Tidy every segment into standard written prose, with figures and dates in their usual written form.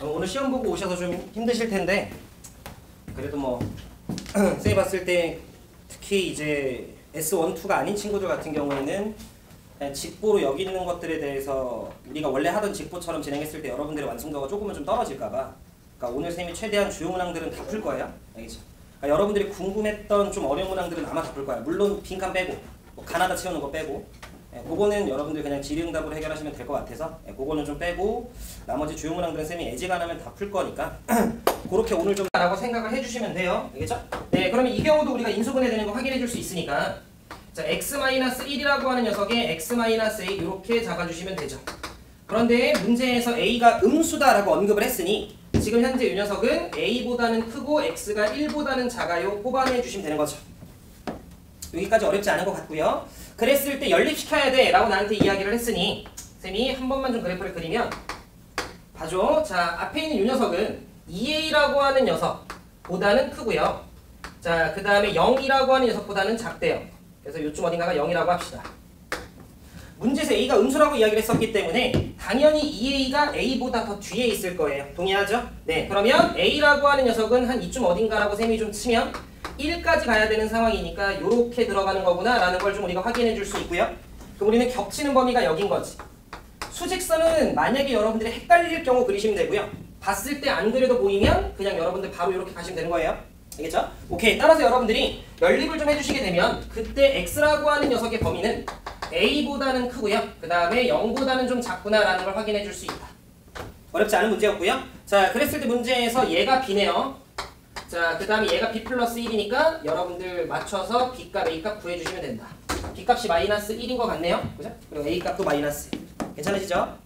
오늘 시험 보고 오셔서 좀 힘드실 텐데 그래도 뭐 쌤이 봤을 때 특히 이제 S1, 2가 아닌 친구들 같은 경우에는 그냥 직보로 여기 있는 것들에 대해서 우리가 원래 하던 직보처럼 진행했을 때 여러분들의 완성도가 조금은 좀 떨어질까봐 그러니까 오늘 쌤이 최대한 주요 문항들은 다 풀 거예요. 알겠죠? 그러니까 여러분들이 궁금했던 좀 어려운 문항들은 아마 다 풀 거예요. 물론 빈칸 빼고 뭐 가나다 채우는 거 빼고 그거는 여러분들 그냥 질의응답으로 해결하시면 될 것 같아서 그거는 좀 빼고 나머지 주요 문항들은 쌤이 애지간하면 다 풀 거니까 그렇게 오늘 좀 라고 생각을 해주시면 돼요. 알겠죠? 네, 그러면 이 경우도 우리가 인수분해 되는 거 확인해 줄 수 있으니까 자, x-1이라고 하는 녀석에 x-a 이렇게 잡아주시면 되죠. 그런데 문제에서 a가 음수다라고 언급을 했으니 지금 현재 이 녀석은 a보다는 크고 x가 1보다는 작아요. 뽑아내 주시면 되는 거죠. 여기까지 어렵지 않은 것 같고요. 그랬을 때 연립시켜야 돼 라고 나한테 이야기를 했으니 쌤이 한 번만 좀 그래프를 그리면 봐줘. 자, 앞에 있는 이 녀석은 2a라고 하는 녀석보다는 크고요. 자, 그 다음에 0이라고 하는 녀석보다는 작대요. 그래서 요쯤 어딘가가 0이라고 합시다. 문제에서 a가 음수라고 이야기를 했었기 때문에 당연히 2a가 a보다 더 뒤에 있을 거예요. 동의하죠? 네, 그러면 a라고 하는 녀석은 한 이쯤 어딘가라고 쌤이 좀 치면 1까지 가야 되는 상황이니까 이렇게 들어가는 거구나 라는 걸 좀 우리가 확인해 줄 수 있고요. 그럼 우리는 겹치는 범위가 여긴 거지. 수직선은 만약에 여러분들이 헷갈릴 경우 그리시면 되고요. 봤을 때 안 그려도 보이면 그냥 여러분들 바로 이렇게 가시면 되는 거예요. 알겠죠? 오케이. 따라서 여러분들이 연립을 좀 해주시게 되면 그때 x라고 하는 녀석의 범위는 a보다는 크고요. 그 다음에 0보다는 좀 작구나 라는 걸 확인해 줄 수 있다. 어렵지 않은 문제였고요. 자, 그랬을 때 문제에서 얘가 b네요. 자, 그 다음에 얘가 b 플러스 1이니까 여러분들 맞춰서 b값, a값 구해주시면 된다. b값이 마이너스 1인 것 같네요. 그죠? 그리고 a값도 마이너스 1. 괜찮으시죠?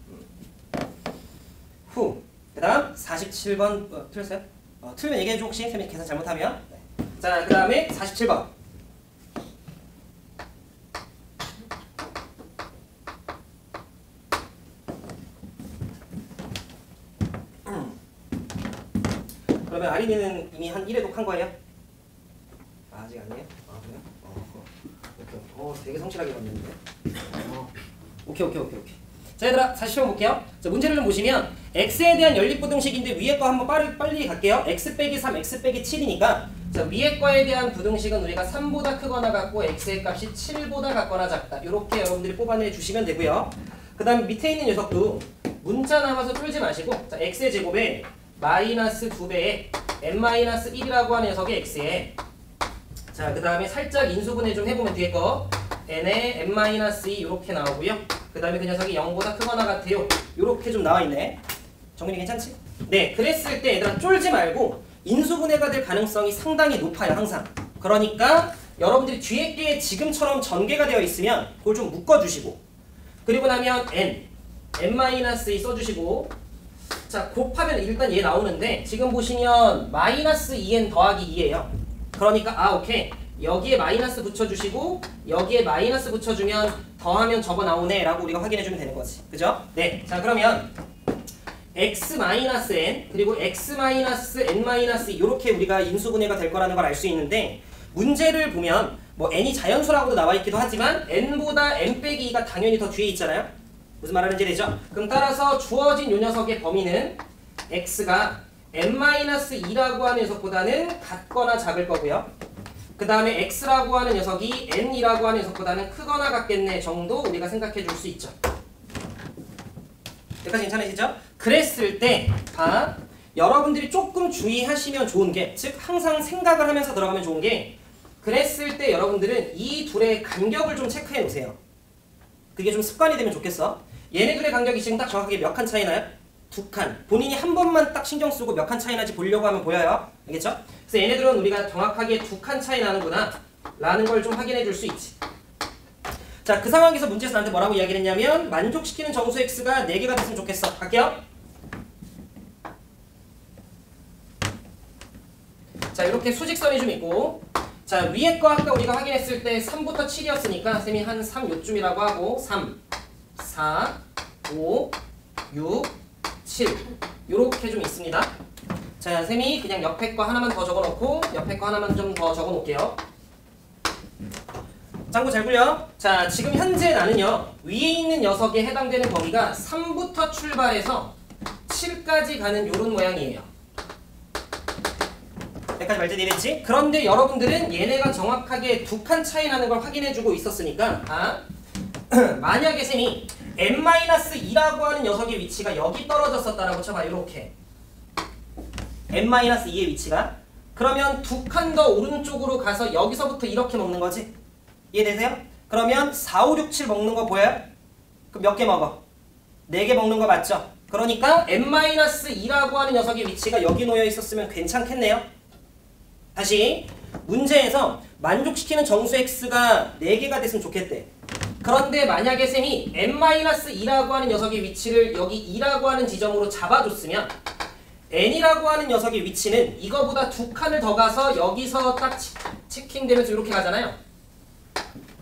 후. 그 다음 47번 틀렸어요? 틀면 얘기해줘 혹시 쌤이 계산 잘못하면. 네. 자, 그 다음에 47번. 그러면 아린이는 이미 한 1회 독한 거예요? 아직 아니에요? 아, 그래요? 오케이. 되게 성실하게 봤는데. 오케이. 자, 얘들아, 40번 볼게요. 자, 문제를 좀 보시면 x에 대한 연립부등식인데 위에 거 한번 빨리 갈게요. x 빼기 3, x 빼기 7이니까 자, 위에 거에 대한 부등식은 우리가 3보다 크거나 같고 x의 값이 7보다 같거나 작다. 이렇게 여러분들이 뽑아내 주시면 되고요. 그 다음 밑에 있는 녀석도 문자 남아서 풀지 마시고 자, x의 제곱에 마이너스 2배에 n-1이라고 하는 녀석의 x에 자, 그 다음에 살짝 인수분해 좀 해보면 뒤에 거 n에 n-2 이렇게 나오고요. 그 다음에 그 녀석이 0보다 크거나 같아요. 이렇게 좀 나와있네. 정근이 괜찮지? 네, 그랬을 때 얘들아 쫄지 말고 인수분해가 될 가능성이 상당히 높아요. 항상. 그러니까 여러분들이 뒤에 게 지금처럼 전개가 되어 있으면 그걸 좀 묶어주시고 그리고 나면 n-2 써주시고 자, 곱하면 일단 얘 나오는데 지금 보시면 마이너스 2n 더하기 2예요. 그러니까 오케이. 여기에 마이너스 붙여주시고 여기에 마이너스 붙여주면 더하면 저거 나오네 라고 우리가 확인해주면 되는 거지. 그죠? 네. 자, 그러면 x-n 그리고 x-n-2 이렇게 우리가 인수분해가 될 거라는 걸 알 수 있는데 문제를 보면 뭐 n이 자연수라고도 나와 있기도 하지만 n보다 n 빼기 2가 당연히 더 뒤에 있잖아요. 무슨 말하는지 되죠? 그럼 따라서 주어진 요 녀석의 범위는 x가 n-2라고 하는 녀석보다는 같거나 작을 거고요. 그 다음에 x라고 하는 녀석이 n이라고 하는 녀석보다는 크거나 같겠네 정도 우리가 생각해 줄 수 있죠. 여기까지 괜찮으시죠? 그랬을 때 여러분들이 조금 주의하시면 좋은 게 즉 항상 생각을 하면서 들어가면 좋은 게 그랬을 때 여러분들은 이 둘의 간격을 좀 체크해 놓으세요. 그게 좀 습관이 되면 좋겠어. 얘네 둘의 간격이 지금 딱 정확하게 몇 칸 차이 나요? 2칸. 본인이 한 번만 딱 신경 쓰고 몇 칸 차이 나지 보려고 하면 보여요. 알겠죠? 그래서 얘네들은 우리가 정확하게 2칸 차이 나는구나 라는 걸 좀 확인해 줄 수 있지. 자, 그 상황에서 문제에서 나한테 뭐라고 이야기를 했냐면 만족시키는 정수 x가 4개가 됐으면 좋겠어. 갈게요. 자, 이렇게 수직선이 좀 있고 자, 위에 거 아까 우리가 확인했을 때 3부터 7이었으니까 쌤이 한 3 요쯤이라고 하고 3, 4, 5, 6, 7 요렇게 좀 있습니다. 자, 쌤이 그냥 옆에 거 하나만 더 적어놓고 옆에 거 하나만 좀 더 적어놓을게요. 참고 잘 굴려. 자, 지금 현재 나는요 위에 있는 녀석에 해당되는 범위가 3부터 출발해서 7까지 가는 요런 모양이에요. 여기까지 말씀 이랬지? 그런데 여러분들은 얘네가 정확하게 두 칸 차이 나는 걸 확인해주고 있었으니까 만약에 쌤이 n-2라고 하는 녀석의 위치가 여기 떨어졌었다라고 쳐봐. 이렇게 n-2의 위치가 그러면 두 칸 더 오른쪽으로 가서 여기서부터 이렇게 먹는 거지? 이해되세요? 그러면 4, 5, 6, 7 먹는 거 보여요? 그럼 몇 개 먹어? 4개 먹는 거 맞죠? 그러니까 n-2라고 하는 녀석의 위치가 여기 놓여 있었으면 괜찮겠네요? 다시 문제에서 만족시키는 정수 x가 4개가 됐으면 좋겠대. 그런데 만약에 쌤이 n-2라고 하는 녀석의 위치를 여기 2라고 하는 지점으로 잡아줬으면 n이라고 하는 녀석의 위치는 이거보다 두 칸을 더 가서 여기서 딱 체킹되면서 이렇게 가잖아요.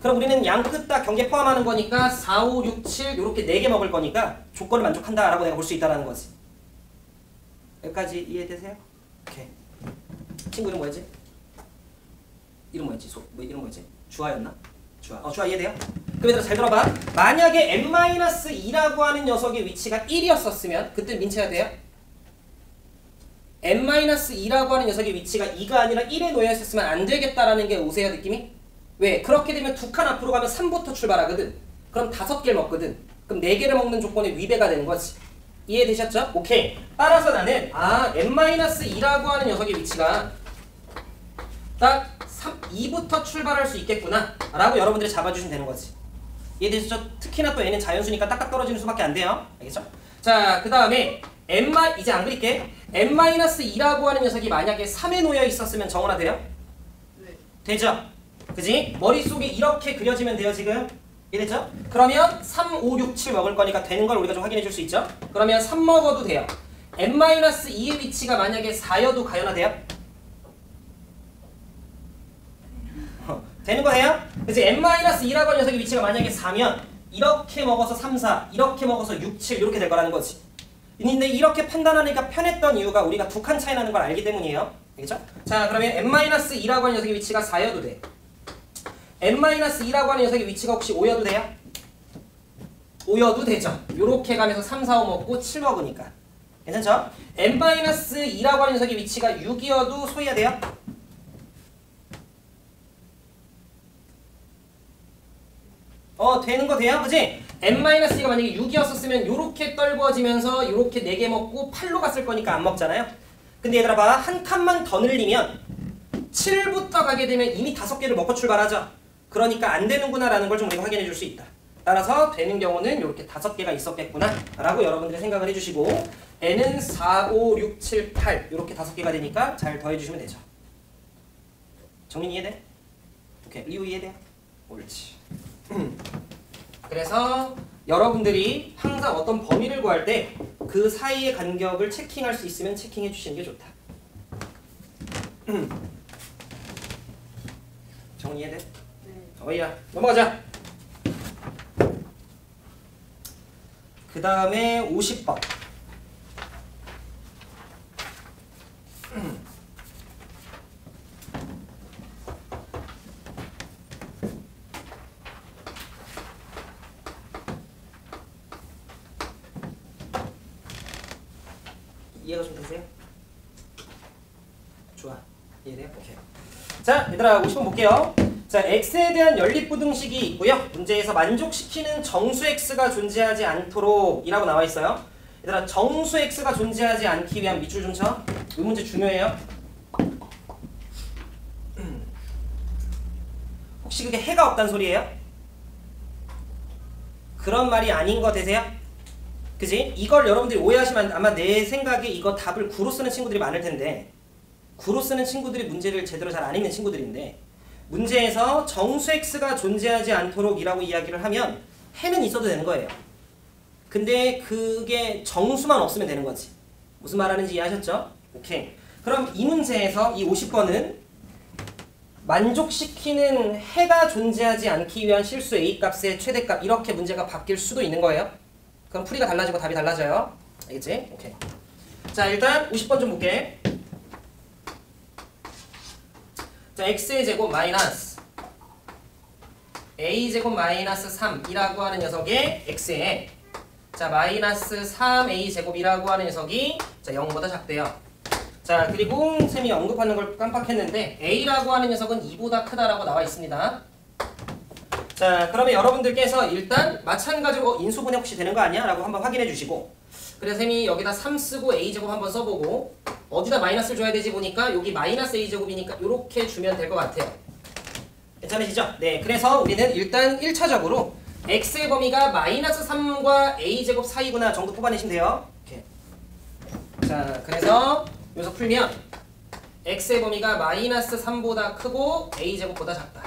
그럼 우리는 양 끝 다 경계 포함하는 거니까 4, 5, 6, 7 이렇게 4개 먹을 거니까 조건을 만족한다라고 내가 볼 수 있다는 거지. 여기까지 이해되세요? 오케이. 친구 이름 뭐였지? 이름 뭐였지? 이름 뭐였지? 주아였나? 주아. 주아 이해돼요? 그럼 얘들아 잘 들어봐. 만약에 n-2라고 하는 녀석의 위치가 1이었었으면 그때 민채가 돼요? n-2라고 하는 녀석의 위치가 2가 아니라 1에 놓여 있었으면 안 되겠다라는 게 오세요 느낌이? 왜? 그렇게 되면 두 칸 앞으로 가면 3부터 출발하거든. 그럼 5개를 먹거든. 그럼 4개를 먹는 조건이 위배가 되는 거지. 이해되셨죠? 오케이. 따라서 나는 n-2라고 하는 녀석의 위치가 딱 2부터 출발할 수 있겠구나 라고 여러분들이 잡아주시면 되는 거지. 이해되셨죠? 특히나 또 n은 자연수니까 딱딱 떨어지는 수밖에 안 돼요. 알겠죠? 자, 그 다음에 이제 안 그릴게. n-2라고 하는 녀석이 만약에 3에 놓여 있었으면 정원화 돼요? 네. 되죠? 그지? 머릿속에 이렇게 그려지면 돼요 지금. 이해됐죠? 그러면 3, 5, 6, 7 먹을 거니까 되는 걸 우리가 좀 확인해 줄 수 있죠? 그러면 3 먹어도 돼요. n-2의 위치가 만약에 4여도 가연화 돼요? 되는 거예요? 그래서 n-2라고 하는 녀석의 위치가 만약에 4면 이렇게 먹어서 3, 4, 이렇게 먹어서 6, 7 이렇게 될 거라는 거지. 근데 이렇게 판단하니까 편했던 이유가 우리가 두 칸 차이 나는 걸 알기 때문이에요. 알겠죠? 자, 그러면 n-2라고 하는 녀석의 위치가 4여도 돼. n-2라고 하는 녀석의 위치가 혹시 5여도 돼요? 5여도 되죠. 요렇게 가면서 3, 4, 5 먹고 7 먹으니까. 괜찮죠? n-2라고 하는 녀석의 위치가 6이어도 소이야 돼요? 되는 거 돼요? 그지? n-2가 만약에 6이었었으면 요렇게 떨궈지면서 요렇게 4개 먹고 8로 갔을 거니까 안 먹잖아요? 근데 얘들아 봐. 한 칸만 더 늘리면 7부터 가게 되면 이미 5개를 먹고 출발하죠? 그러니까 안 되는구나 라는 걸 좀 우리가 확인해 줄 수 있다. 따라서 되는 경우는 이렇게 5개가 있었겠구나 라고 여러분들이 생각을 해주시고 n은 4, 5, 6, 7, 8 이렇게 5개가 되니까 잘 더해주시면 되죠. 정린 이해돼? 오케이. 이유 이해돼? 옳지. 그래서 여러분들이 항상 어떤 범위를 구할 때 그 사이의 간격을 체킹할 수 있으면 체킹해 주시는 게 좋다. 정리 이해돼? 네. 어이야 넘어가자. 그 다음에 50번. 이해가 좀 되세요? 좋아. 이해돼요? 오케이. 자, 얘들아 50번 볼게요. 자, x에 대한 연립부등식이 있고요. 문제에서 만족시키는 정수 x가 존재하지 않도록 이라고 나와 있어요. 얘들아 정수 x가 존재하지 않기 위한 밑줄 좀 쳐. 이 문제 중요해요. 혹시 그게 해가 없단 소리예요? 그런 말이 아닌 거 되세요? 그지? 이걸 여러분들이 오해하시면 아마 내 생각에 이거 답을 구로 쓰는 친구들이 많을 텐데 구로 쓰는 친구들이 문제를 제대로 잘 안 읽는 친구들인데 문제에서 정수 x가 존재하지 않도록 이라고 이야기를 하면 해는 있어도 되는 거예요. 근데 그게 정수만 없으면 되는 거지. 무슨 말하는지 이해하셨죠? 오케이. 그럼 이 문제에서 이 50번은 만족시키는 해가 존재하지 않기 위한 실수 a값의 최대값 이렇게 문제가 바뀔 수도 있는 거예요. 그럼 풀이가 달라지고 답이 달라져요. 알겠지? 오케이. 자, 일단 50번 좀 볼게. 자, x의 제곱 마이너스 a 제곱 마이너스 3이라고 하는 녀석의 x에 자, 마이너스 3a 제곱이라고 하는 녀석이 자 0보다 작대요. 자, 그리고 쌤이 언급하는 걸 깜빡했는데 a라고 하는 녀석은 2보다 크다라고 나와 있습니다. 자, 그러면 여러분들께서 일단 마찬가지로 인수분해 혹시 되는 거 아니야? 라고 한번 확인해 주시고, 그래서 쌤이 여기다 3 쓰고 a제곱 한번 써보고 어디다 마이너스를 줘야 되지 보니까 여기 마이너스 a제곱이니까 이렇게 주면 될 것 같아요. 괜찮으시죠? 네, 그래서 우리는 일단 1차적으로 x의 범위가 마이너스 3과 a제곱 사이구나 정도 뽑아내시면 돼요. 이렇게. 자, 그래서 여기서 풀면 x의 범위가 마이너스 3보다 크고 a제곱보다 작다.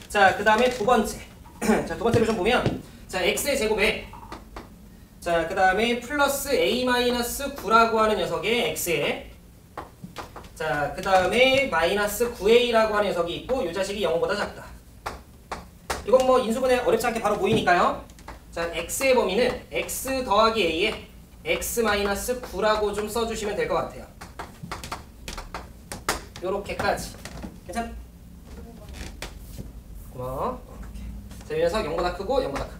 자, 그 다음에 두 번째. 자, 두 번째로 좀 보면, 자, x의 제곱에, 자, 그 다음에 플러스 a-9라고 하는 녀석의 x에, 자, 그 다음에 마이너스 9a라고 하는 녀석이 있고, 이 자식이 0보다 작다. 이건 뭐 인수분해 어렵지 않게 바로 보이니까요. 자, x의 범위는 x 더하기 a에 x-9라고 좀 써주시면 될 것 같아요. 요렇게까지. 괜찮? 고마워. 자, 이 녀석 0보다 크고 0보다 크고.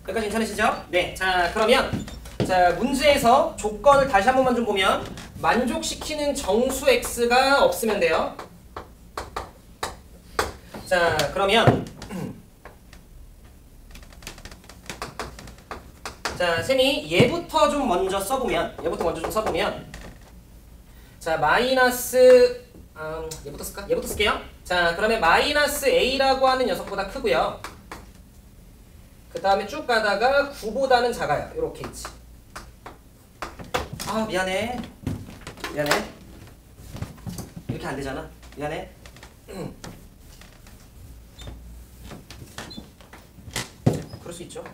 여기까지 괜찮으시죠? 네. 자, 그러면 자, 문제에서 조건을 다시 한 번만 좀 보면 만족시키는 정수 x가 없으면 돼요. 자, 그러면 자, 쌤이 얘부터 좀 먼저 써보면 자, 마이너스 얘부터 쓸까? 얘부터 쓸게요. 자, 그러면 마이너스 a라고 하는 녀석보다 크고요. 그 다음에 쭉 가다가 9보다는 작아요. 이렇게 있지. 아, 미안해. 이렇게 안 되잖아. 미안해. 그럴 수 있죠.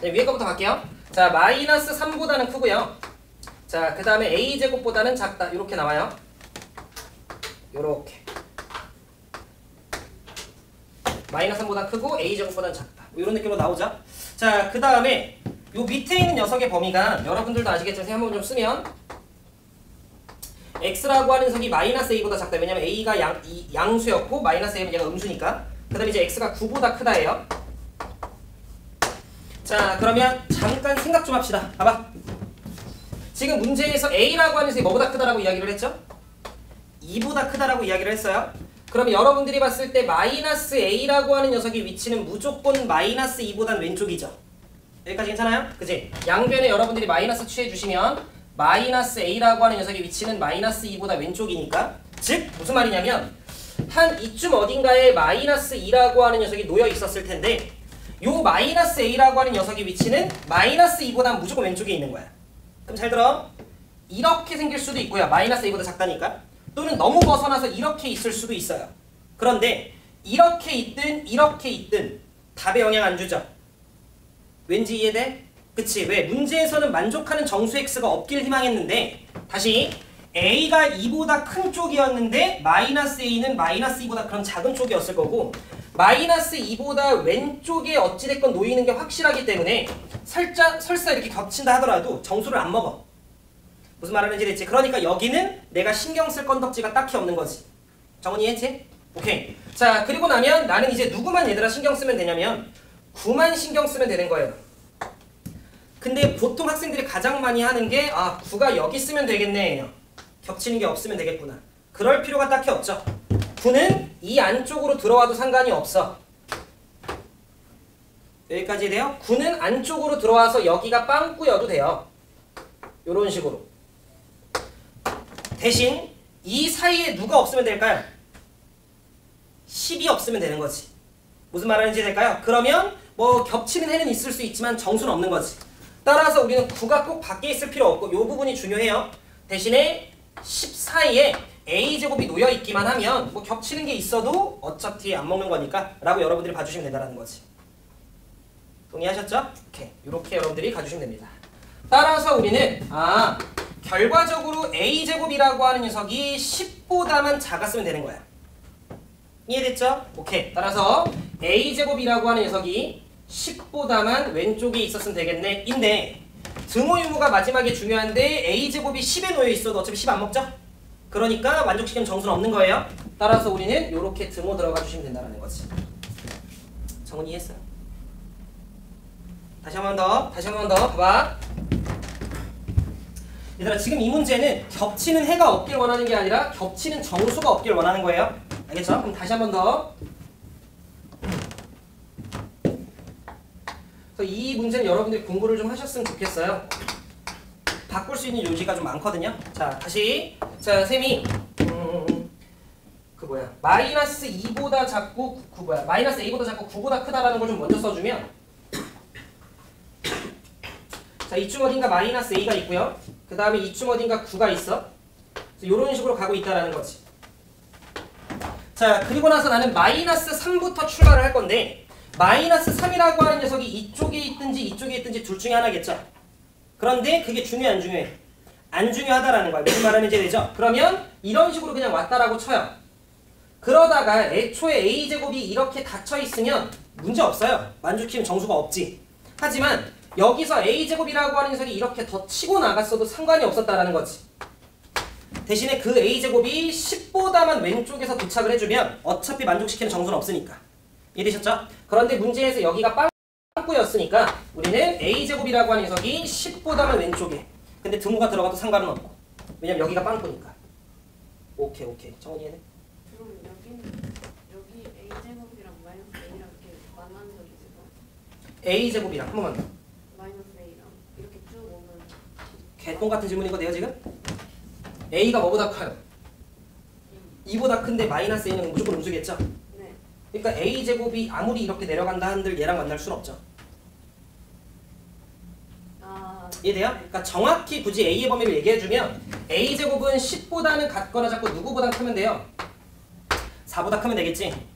네, 위에 거부터 갈게요. 자, 마이너스 3보다는 크고요. 자, 그 다음에 a제곱보다는 작다. 이렇게 나와요. 요렇게. 마이너스 3보다 크고 a제곱보다는 작다. 이런 느낌으로 나오죠. 자, 그 다음에 요 밑에 있는 녀석의 범위가 여러분들도 아시겠지만 한번 좀 쓰면 x라고 하는 녀석이 마이너스 a보다 작다. 왜냐면 a가 양수였고 마이너스 a는 얘가 음수니까. 그 다음에 이제 x가 9보다 크다예요. 자, 그러면 잠깐 생각 좀 합시다. 봐봐. 지금 문제에서 a라고 하는 녀석이 뭐보다 크다라고 이야기를 했죠? 2보다 크다라고 이야기를 했어요. 그럼 여러분들이 봤을 때 마이너스 a라고 하는 녀석의 위치는 무조건 마이너스 2보단 왼쪽이죠. 여기까지 괜찮아요? 그치? 양변에 여러분들이 마이너스 취해주시면 마이너스 a라고 하는 녀석의 위치는 마이너스 2보다 왼쪽이니까, 즉 무슨 말이냐면 한 이쯤 어딘가에 마이너스 2라고 하는 녀석이 놓여 있었을 텐데 요 마이너스 a라고 하는 녀석의 위치는 마이너스 2보다 무조건 왼쪽에 있는 거야. 그럼 잘 들어. 이렇게 생길 수도 있고요. 마이너스 a보다 작다니까. 또는 너무 벗어나서 이렇게 있을 수도 있어요. 그런데 이렇게 있든 답에 영향 안 주죠. 왠지 이해돼? 그치? 왜? 문제에서는 만족하는 정수 x가 없길 희망했는데, 다시 a가 2보다 큰 쪽이었는데 마이너스 a는 마이너스 2보다 그럼 작은 쪽이었을 거고, 마이너스 2보다 왼쪽에 어찌됐건 놓이는 게 확실하기 때문에 설사 이렇게 겹친다 하더라도 정수를 안 먹어. 무슨 말하는지 됐지? 그러니까 여기는 내가 신경 쓸 건덕지가 딱히 없는 거지. 정은 이해했지? 오케이. 자, 그리고 나면 나는 이제 누구만 얘들아 신경 쓰면 되냐면 9만 신경 쓰면 되는 거예요. 근데 보통 학생들이 가장 많이 하는 게 9가 여기 쓰면 되겠네. 겹치는 게 없으면 되겠구나. 그럴 필요가 딱히 없죠. 9는 이 안쪽으로 들어와도 상관이 없어. 여기까지 돼요? 9는 안쪽으로 들어와서 여기가 빵꾸여도 돼요. 요런 식으로. 대신 이 사이에 누가 없으면 될까요? 10이 없으면 되는 거지. 무슨 말하는지 될까요? 그러면 뭐 겹치는 해는 있을 수 있지만 정수는 없는 거지. 따라서 우리는 9가 꼭 밖에 있을 필요 없고 이 부분이 중요해요. 대신에 10 사이에 a제곱이 놓여있기만 하면 뭐 겹치는 게 있어도 어차피 안 먹는 거니까 라고 여러분들이 봐주시면 된다는 거지. 동의하셨죠? 오케이. 이렇게 여러분들이 가주시면 됩니다. 따라서 우리는 결과적으로 a제곱이라고 하는 녀석이 10보다만 작았으면 되는 거야. 이해됐죠? 오케이. 따라서 a제곱이라고 하는 녀석이 10보다만 왼쪽에 있었으면 되겠네. 인데 등호 유무가 마지막에 중요한데 a제곱이 10에 놓여 있어도 어차피 10 안 먹죠? 그러니까 만족시키는 정수는 없는 거예요. 따라서 우리는 이렇게 등호 들어가 주시면 된다는 거지. 정은 이해했어요? 다시 한 번 더 봐봐. 얘들아 지금 이 문제는 겹치는 해가 없길 원하는 게 아니라 겹치는 정수가 없길 원하는 거예요. 알겠죠? 그럼 다시 한 번 더. 그래서 이 문제는 여러분들이 공부를 좀 하셨으면 좋겠어요. 바꿀 수 있는 요지가 좀 많거든요. 자 다시. 자 쌤이 마이너스 2보다 작고 마이너스 A보다 작고 9보다 크다라는 걸 좀 먼저 써주면, 자 이쯤 어딘가 마이너스 A가 있고요. 그 다음에 이쯤 어딘가 9가 있어. 이런 식으로 가고 있다라는 거지. 자 그리고 나서 나는 마이너스 3부터 출발을 할 건데, 마이너스 3이라고 하는 녀석이 이쪽에 있든지 이쪽에 있든지 둘 중에 하나겠죠. 그런데 그게 중요해 안 중요해? 안 중요하다라는 거야. 무슨 말하는지 되죠? 그러면 이런 식으로 그냥 왔다라고 쳐요. 그러다가 애초에 A제곱이 이렇게 닫혀있으면 문제 없어요. 만족키면 정수가 없지. 하지만 여기서 A제곱이라고 하는 녀석이 이렇게 더 치고 나갔어도 상관이 없었다라는 거지. 대신에 그 A제곱이 10보다만 왼쪽에서 도착을 해주면 어차피 만족시키는 정수는 없으니까. 이해되셨죠? 그런데 문제에서 여기가 빵꾸였으니까 우리는 A제곱이라고 하는 녀석이 10보다만 왼쪽에, 근데 등호가 들어가도 상관은 없고, 왜냐면 여기가 빵꾸니까. 오케이 정은 이해돼? 그럼 여기 A제곱이랑 마이너스 A랑 이렇게 만나는 적이 있을까요? A제곱이랑 한 번만 더. 마이너스 A랑 이렇게 쭉 오면 개똥 같은 질문이거든요 지금? A가 뭐보다 커요? 2보다 큰데 마이너스 A는 무조건 음수겠죠? 네. 그러니까 A제곱이 아무리 이렇게 내려간다 한들 얘랑 만날 수는 없죠. 이해돼요? 그러니까 정확히 굳이 A의 범위를 얘기해주면 A제곱은 10보다는 같거나 작고 누구보다 크면 돼요? 4보다 크면 되겠지?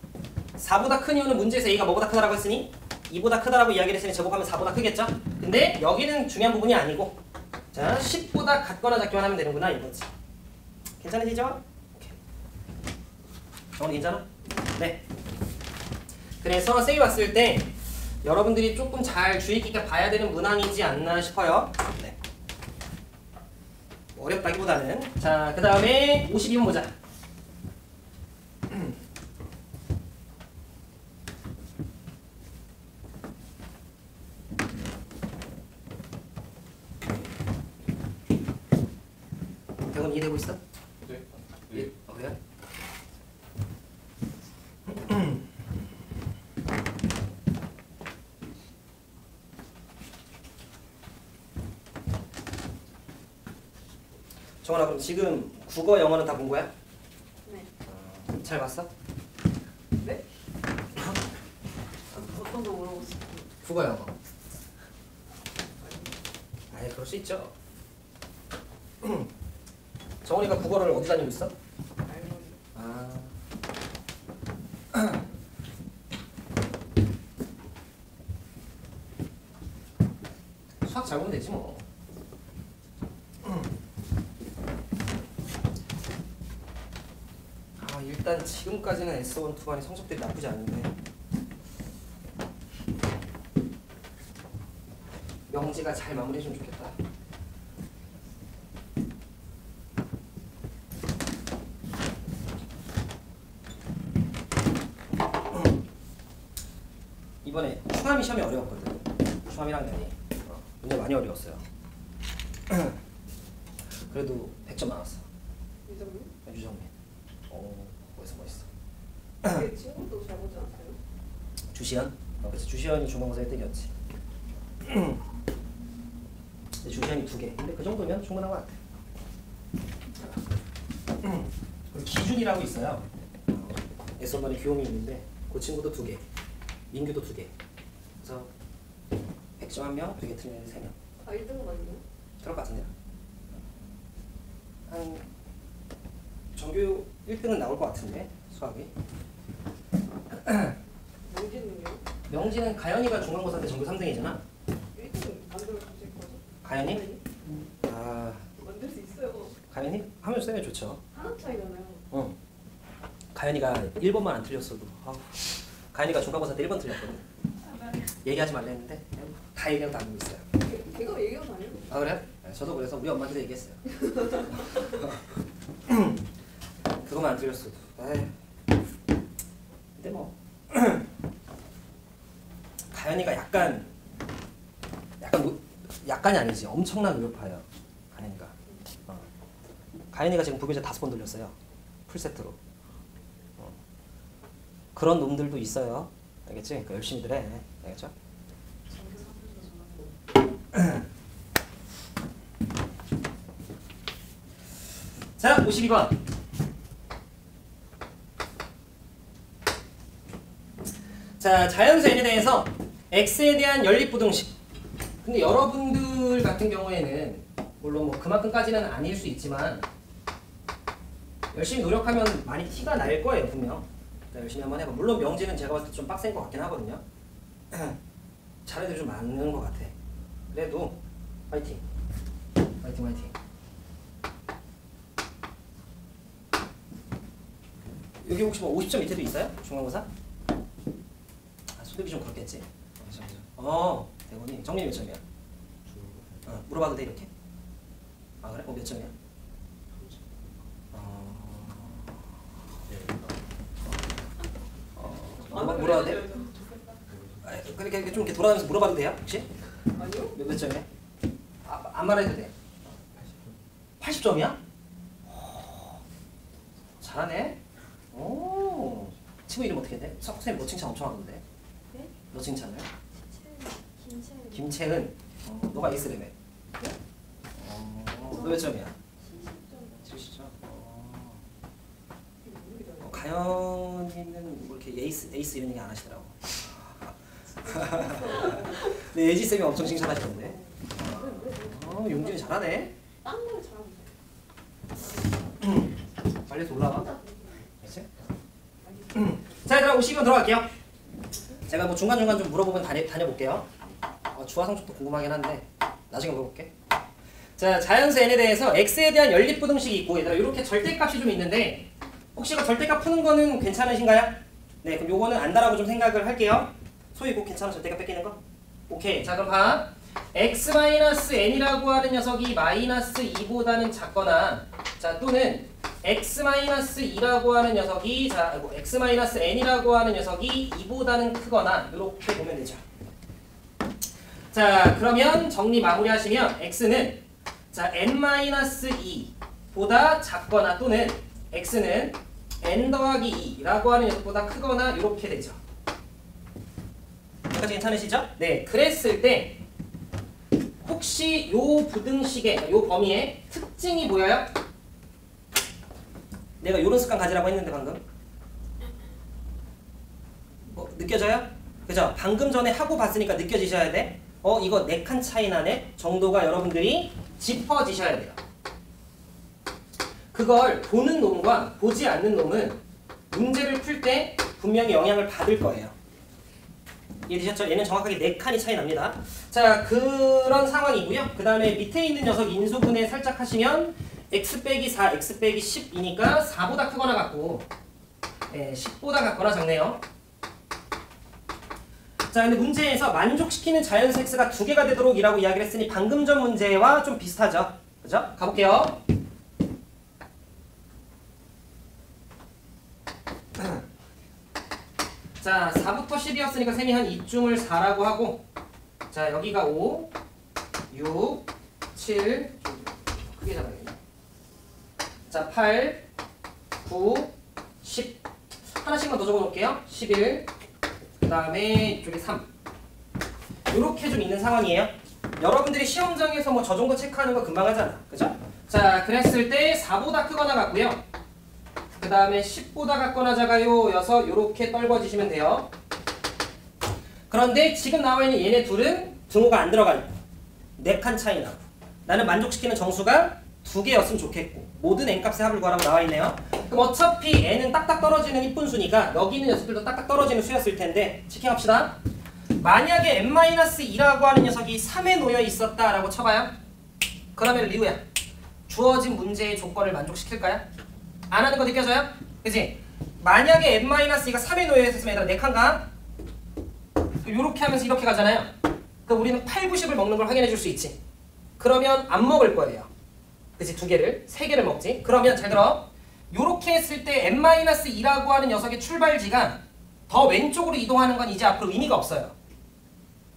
4보다 큰 이유는 문제에서 A가 뭐보다 크다라고 했으니 2보다 크다라고 이야기를 했으니 제곱하면 4보다 크겠죠? 근데 여기는 중요한 부분이 아니고, 자 10보다 같거나 작기만 하면 되는구나 이거지. 괜찮으시죠? 오케이. 정원이 괜찮아? 네. 그래서 쌤이 봤을 때 여러분들이 조금 잘 주의 깊게 봐야 되는 문항이지 않나 싶어요. 네. 어렵다기보다는. 자, 그 다음에 52번 보자. 대건 이해되고 있어? 네. 그래요? 정원아 그럼 지금 국어 영어는 다 본 거야? 네. 잘 봤어? 네? 어떤 거 물어보세요? 국어 영어. 아예 그럴 수 있죠. 정원이가 국어를 어디 다니고 있어? 알고 아. 수학 잘 보면 되지 뭐. 일단 지금까지는 S1, 2반의 성적들이 나쁘지 않은데 명지가 잘 마무리해주면 좋겠다. 이번에 추가미 시험이 어려웠거든. 추가미랑 내니 문제 많이 어려웠어요. 그래도 100점 나왔어. 유정민? 유정민. 멋있어. 그 친구도 잘 보지 않았어요? 주시연? 그래서 주시연이 중간고사 1등이었지. 근데 주시연이 2개. 근데 그 정도면 충분한 것 같아. 그리고 기준이라고 있어요. S번에 귀요미 있는데 그 친구도 2개. 민규도 2개. 그래서 100점 1명, 되게 틀린 애 3명. 아 1등은 아니에요? 그럴 것 같은데요. 한 정규 1등은 나올 것 같은데 수학이. 명진은요? 명지는 가연이가 중간고사 때 전교 3등이잖아. 1등은 만들어 주실 거죠? 가연이? 아 만들 수 있어요. 가연이? 하면 쌤이 좋죠. 하나 차이잖아요. 응. 가연이가 1번만 안 틀렸어도. 가연이가 중간고사 때 1번 틀렸거든. 얘기하지 말라 했는데 다 얘기하고 다 알고 있어요. 걔가 얘기가 다녀요. 아 그래요? 저도 그래서 우리 엄마한테도 얘기했어요. 그거만 안 틀렸어도. 에이. 근데 뭐 가연이가 약간이 아니지. 엄청난 의욕파예요. 가연이가. 가연이가 지금 부교재 5번 돌렸어요. 풀세트로. 그런 놈들도 있어요. 알겠지? 그러니까 열심히들 해. 알겠죠? 자, 52번. 자, 자연수 n에 대해서 x에 대한 연립부등식. 근데 여러분들 같은 경우에는 물론 뭐 그만큼까지는 아닐 수 있지만 열심히 노력하면 많이 티가 날 거예요, 분명. 열심히 한번 해봐. 물론 명지는 제가 봤을 때 좀 빡센 것 같긴 하거든요. 잘해도 좀 많은 것 같아. 그래도 파이팅. 파이팅 파이팅. 여기 혹시 뭐 50점 밑에도 있어요? 중간고사? 소득이 좀 그렇겠지. 대건이 정민이 몇 점이야? 물어봐도 돼 이렇게? 아 그래? 몇 점이야? 물어봐도 돼? 그렇게 좀 이렇게 돌아가면서 물어봐도 돼요? 혹시? 아니요? 몇 점이야? 안 말해도 돼. 80점이야? 잘하네. 오. 친구 이름 어떻게 돼? 선생님 너 칭찬 엄청 하던데. 네? 너 칭찬을? 김채은. 김채은. 너가 에이스래며. 네? 너 몇 점이야? 70점. 70점. 가연이는 뭐 이렇게 에이스 이런 얘기 안 하시더라고. 근데 예지 쌤이 엄청 칭찬하시던데. 용진이 잘하네. 딴 걸 잘하면 돼. 빨리 올라와. 그렇지? 자, 얘들아 50번 들어갈게요. 제가 뭐 중간중간 좀 물어보면 다녀볼게요. 주화 성적도 궁금하긴 한데 나중에 물어볼게. 자, 자연수 n에 대해서 x에 대한 연립부등식이 있고 얘들아 이렇게 절대값이 좀 있는데 혹시 이거 절대값 푸는 거는 괜찮으신가요? 네, 그럼 요거는 안다라고 좀 생각을 할게요. 소위 꼭 괜찮아 절대값 뺏기는 거? 오케이. 자, 그럼 봐. x-n이라고 하는 녀석이 -2보다는 작거나 자 또는 x-2라고 하는 녀석이 x-n이라고 하는 녀석이 2보다는 크거나 이렇게 보면 되죠. 자, 그러면 정리 마무리하시면 x는 자 n-2보다 작거나 또는 x는 n-2라고 하는 녀석보다 크거나 이렇게 되죠. 여기까지 괜찮으시죠? 네, 그랬을 때 혹시 요 부등식의 요 범위의 특징이 보여요? 내가 요런 습관 가지라고 했는데 방금 느껴져요? 그죠? 방금 전에 하고 봤으니까 느껴지셔야 돼. 이거 4칸 차이 나네 정도가 여러분들이 짚어지셔야 돼요. 그걸 보는 놈과 보지 않는 놈은 문제를 풀 때 분명히 영향을 받을 거예요. 이해되셨죠? 얘는 정확하게 4칸이 차이 납니다. 자, 그런 상황이고요. 그 다음에 밑에 있는 녀석 인수분해 살짝 하시면 x 빼기 4, x 빼기 10이니까 4보다 크거나 같고 10보다 같거나 작네요. 자, 근데 문제에서 만족시키는 자연수 x가 2개가 되도록 이라고 이야기를 했으니 방금 전 문제와 좀 비슷하죠. 그죠? 가볼게요. 자, 4부터 10이었으니까 셈이 한 이쯤을 4라고 하고 자, 여기가 5, 6, 7 크게 잡아야겠네. 자, 8, 9, 10 하나씩만 더 적어놓을게요. 11 그 다음에 이쪽에 3 이렇게 좀 있는 상황이에요. 여러분들이 시험장에서 뭐 저 정도 체크하는 거 금방 하잖아. 그죠? 자, 그랬을 때 4보다 크거나 같고요. 그 다음에 10보다 같거나 작아요 여서 이렇게 떨궈지시면 돼요. 그런데 지금 나와 있는 얘네 둘은 등호가 안 들어가 있고 4칸 차이 나고 나는 만족시키는 정수가 2개였으면 좋겠고 모든 n값의 합을 구하라고 나와 있네요. 그럼 어차피 n은 딱딱 떨어지는 이쁜 수니까 여기 있는 녀석들도 딱딱 떨어지는 수였을 텐데 체킹합시다. 만약에 n-2라고 하는 녀석이 3에 놓여 있었다라고 쳐봐요. 그러면 리우야 주어진 문제의 조건을 만족시킬까요? 안 하는 거 느껴져요? 그치? 만약에 n-2가 3에 놓여 있었으면 얘들아 4칸 가? 요렇게 하면서 이렇게 가잖아요. 그럼 우리는 8, 90을 먹는 걸 확인해 줄 수 있지. 그러면 안 먹을 거예요. 그치? 2개를 3개를 먹지. 그러면 잘 들어. 요렇게 했을 때 n-2라고 하는 녀석의 출발지가 더 왼쪽으로 이동하는 건 이제 앞으로 의미가 없어요.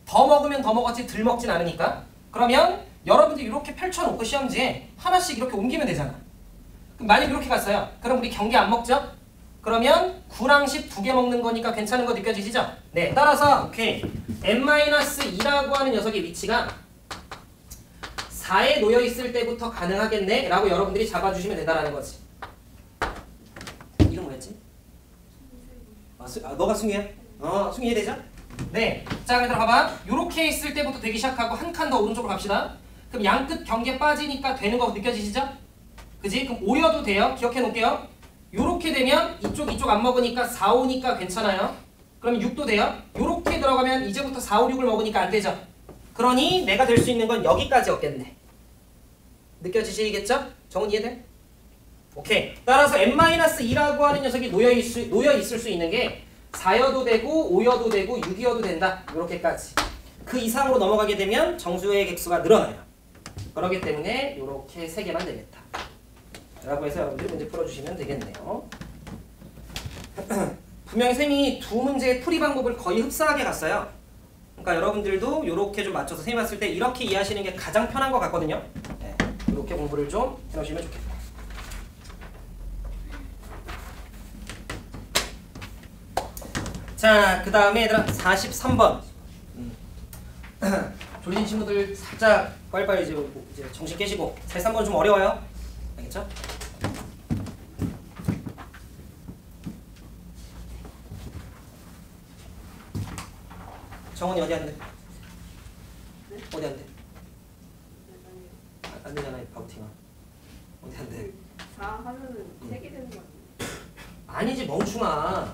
더 먹으면 더 먹었지 덜 먹진 않으니까. 그러면 여러분들이 이렇게 펼쳐놓고 시험지에 하나씩 이렇게 옮기면 되잖아. 그럼 만약 이렇게 갔어요. 그럼 우리 경계 안 먹죠? 그러면 9랑 10 두 개 먹는 거니까 괜찮은 거 느껴지시죠? 네. 따라서 오케이. n-2라고 하는 녀석의 위치가 4에 놓여 있을 때부터 가능하겠네 라고 여러분들이 잡아주시면 된다는 거지. 이름 뭐였지? 너가 승희야? 승희 이해되죠? 네. 자, 얘들아 봐봐. 요렇게 있을 때부터 되기 시작하고 한 칸 더 오른쪽으로 갑시다. 그럼 양끝 경계 빠지니까 되는 거 느껴지시죠? 그지? 그럼 5여도 돼요. 기억해 놓을게요. 요렇게 되면 이쪽 안 먹으니까 4, 5니까 괜찮아요. 그러면 6도 돼요. 요렇게 들어가면 이제부터 4, 5, 6을 먹으니까 안 되죠. 그러니 내가 될 수 있는 건 여기까지였겠네. 느껴지시겠죠? 정은 이해돼? 오케이. 따라서 n-2라고 하는 녀석이 놓여 있을 수 있는 게 4여도 되고 5여도 되고 6여도 된다. 이렇게까지. 그 이상으로 넘어가게 되면 정수의 객수가 늘어나요. 그렇기 때문에 이렇게 3개만 되겠다. 라고 해서 여러분들이 문제 풀어주시면 되겠네요. 분명히 쌤이 두 문제의 풀이 방법을 거의 흡사하게 갔어요. 그러니까 여러분들도 이렇게 좀 맞춰서 쌤이 봤을 때 이렇게 이해하시는 게 가장 편한 것 같거든요. 네, 이렇게 공부를 좀 해놓으시면 좋겠다. 자, 그 다음에 얘들아 43번. 졸린 친구들 살짝 빨리빨리 이제 정신 깨시고 43번 좀 어려워요. 알겠죠? 정원이 어디 안 돼? 네? 어디 안 돼? 안 되잖아, 이 바우팅아. 어디 안 돼? 4 하면은 3개 되는 거 아니에요? 아니지, 멍충아.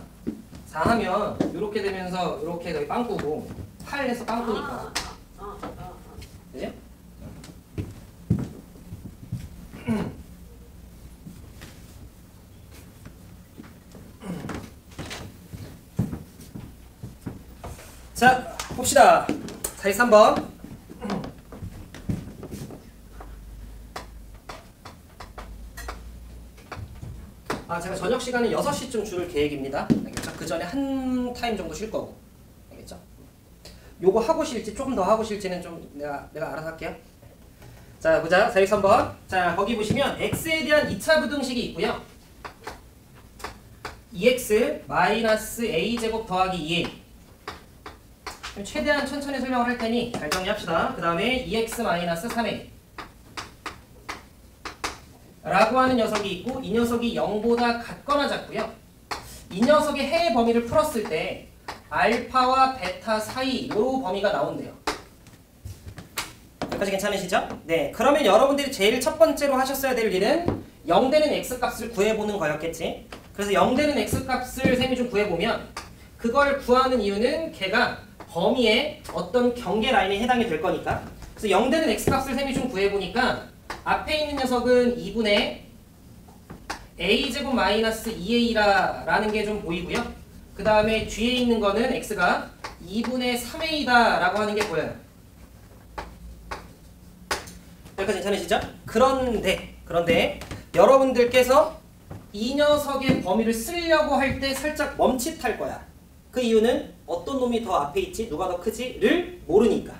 4 하면 이렇게 되면서 이렇게 여기 빵꾸고 8 해서 빵꾸니까. 그지? 자, 봅시다. 43번. 제가 저녁 시간은 6시쯤 줄 계획입니다. 알겠죠? 그 전에 한 타임 정도 쉴 거고. 알겠죠? 요거 하고 쉴지 조금 더 하고 쉴지는 좀 내가 알아서 할게요. 자, 보자. 43번. 자, 거기 보시면 x에 대한 2차 부등식이 있고요. 2x 마이너스 a제곱 더하기 2a. 최대한 천천히 설명을 할 테니 잘 정리합시다. 그 다음에 2x 마이너스 3a 라고 하는 녀석이 있고 이 녀석이 0보다 같거나 작고요. 이 녀석의 해의 범위를 풀었을 때 알파와 베타 사이 요 범위가 나온대요. 여기까지 괜찮으시죠? 네. 그러면 여러분들이 제일 첫 번째로 하셨어야 될 일은 0되는 x값을 구해보는 거였겠지. 그래서 0되는 x값을 쌤이 좀 구해보면 그걸 구하는 이유는 걔가 범위의 어떤 경계 라인에 해당이 될 거니까. 그래서 0되는 x값을 쌤이 좀 구해보니까 앞에 있는 녀석은 2분의 a제곱 마이너스 2a라는 게 좀 보이고요. 그 다음에 뒤에 있는 거는 x가 2분의 3a다 라고 하는 게 보여요. 여기까지 괜찮으시죠? 그런데 여러분들께서 이 녀석의 범위를 쓰려고 할 때 살짝 멈칫할 거야. 그 이유는 어떤 놈이 더 앞에 있지? 누가 더 크지?를 모르니까.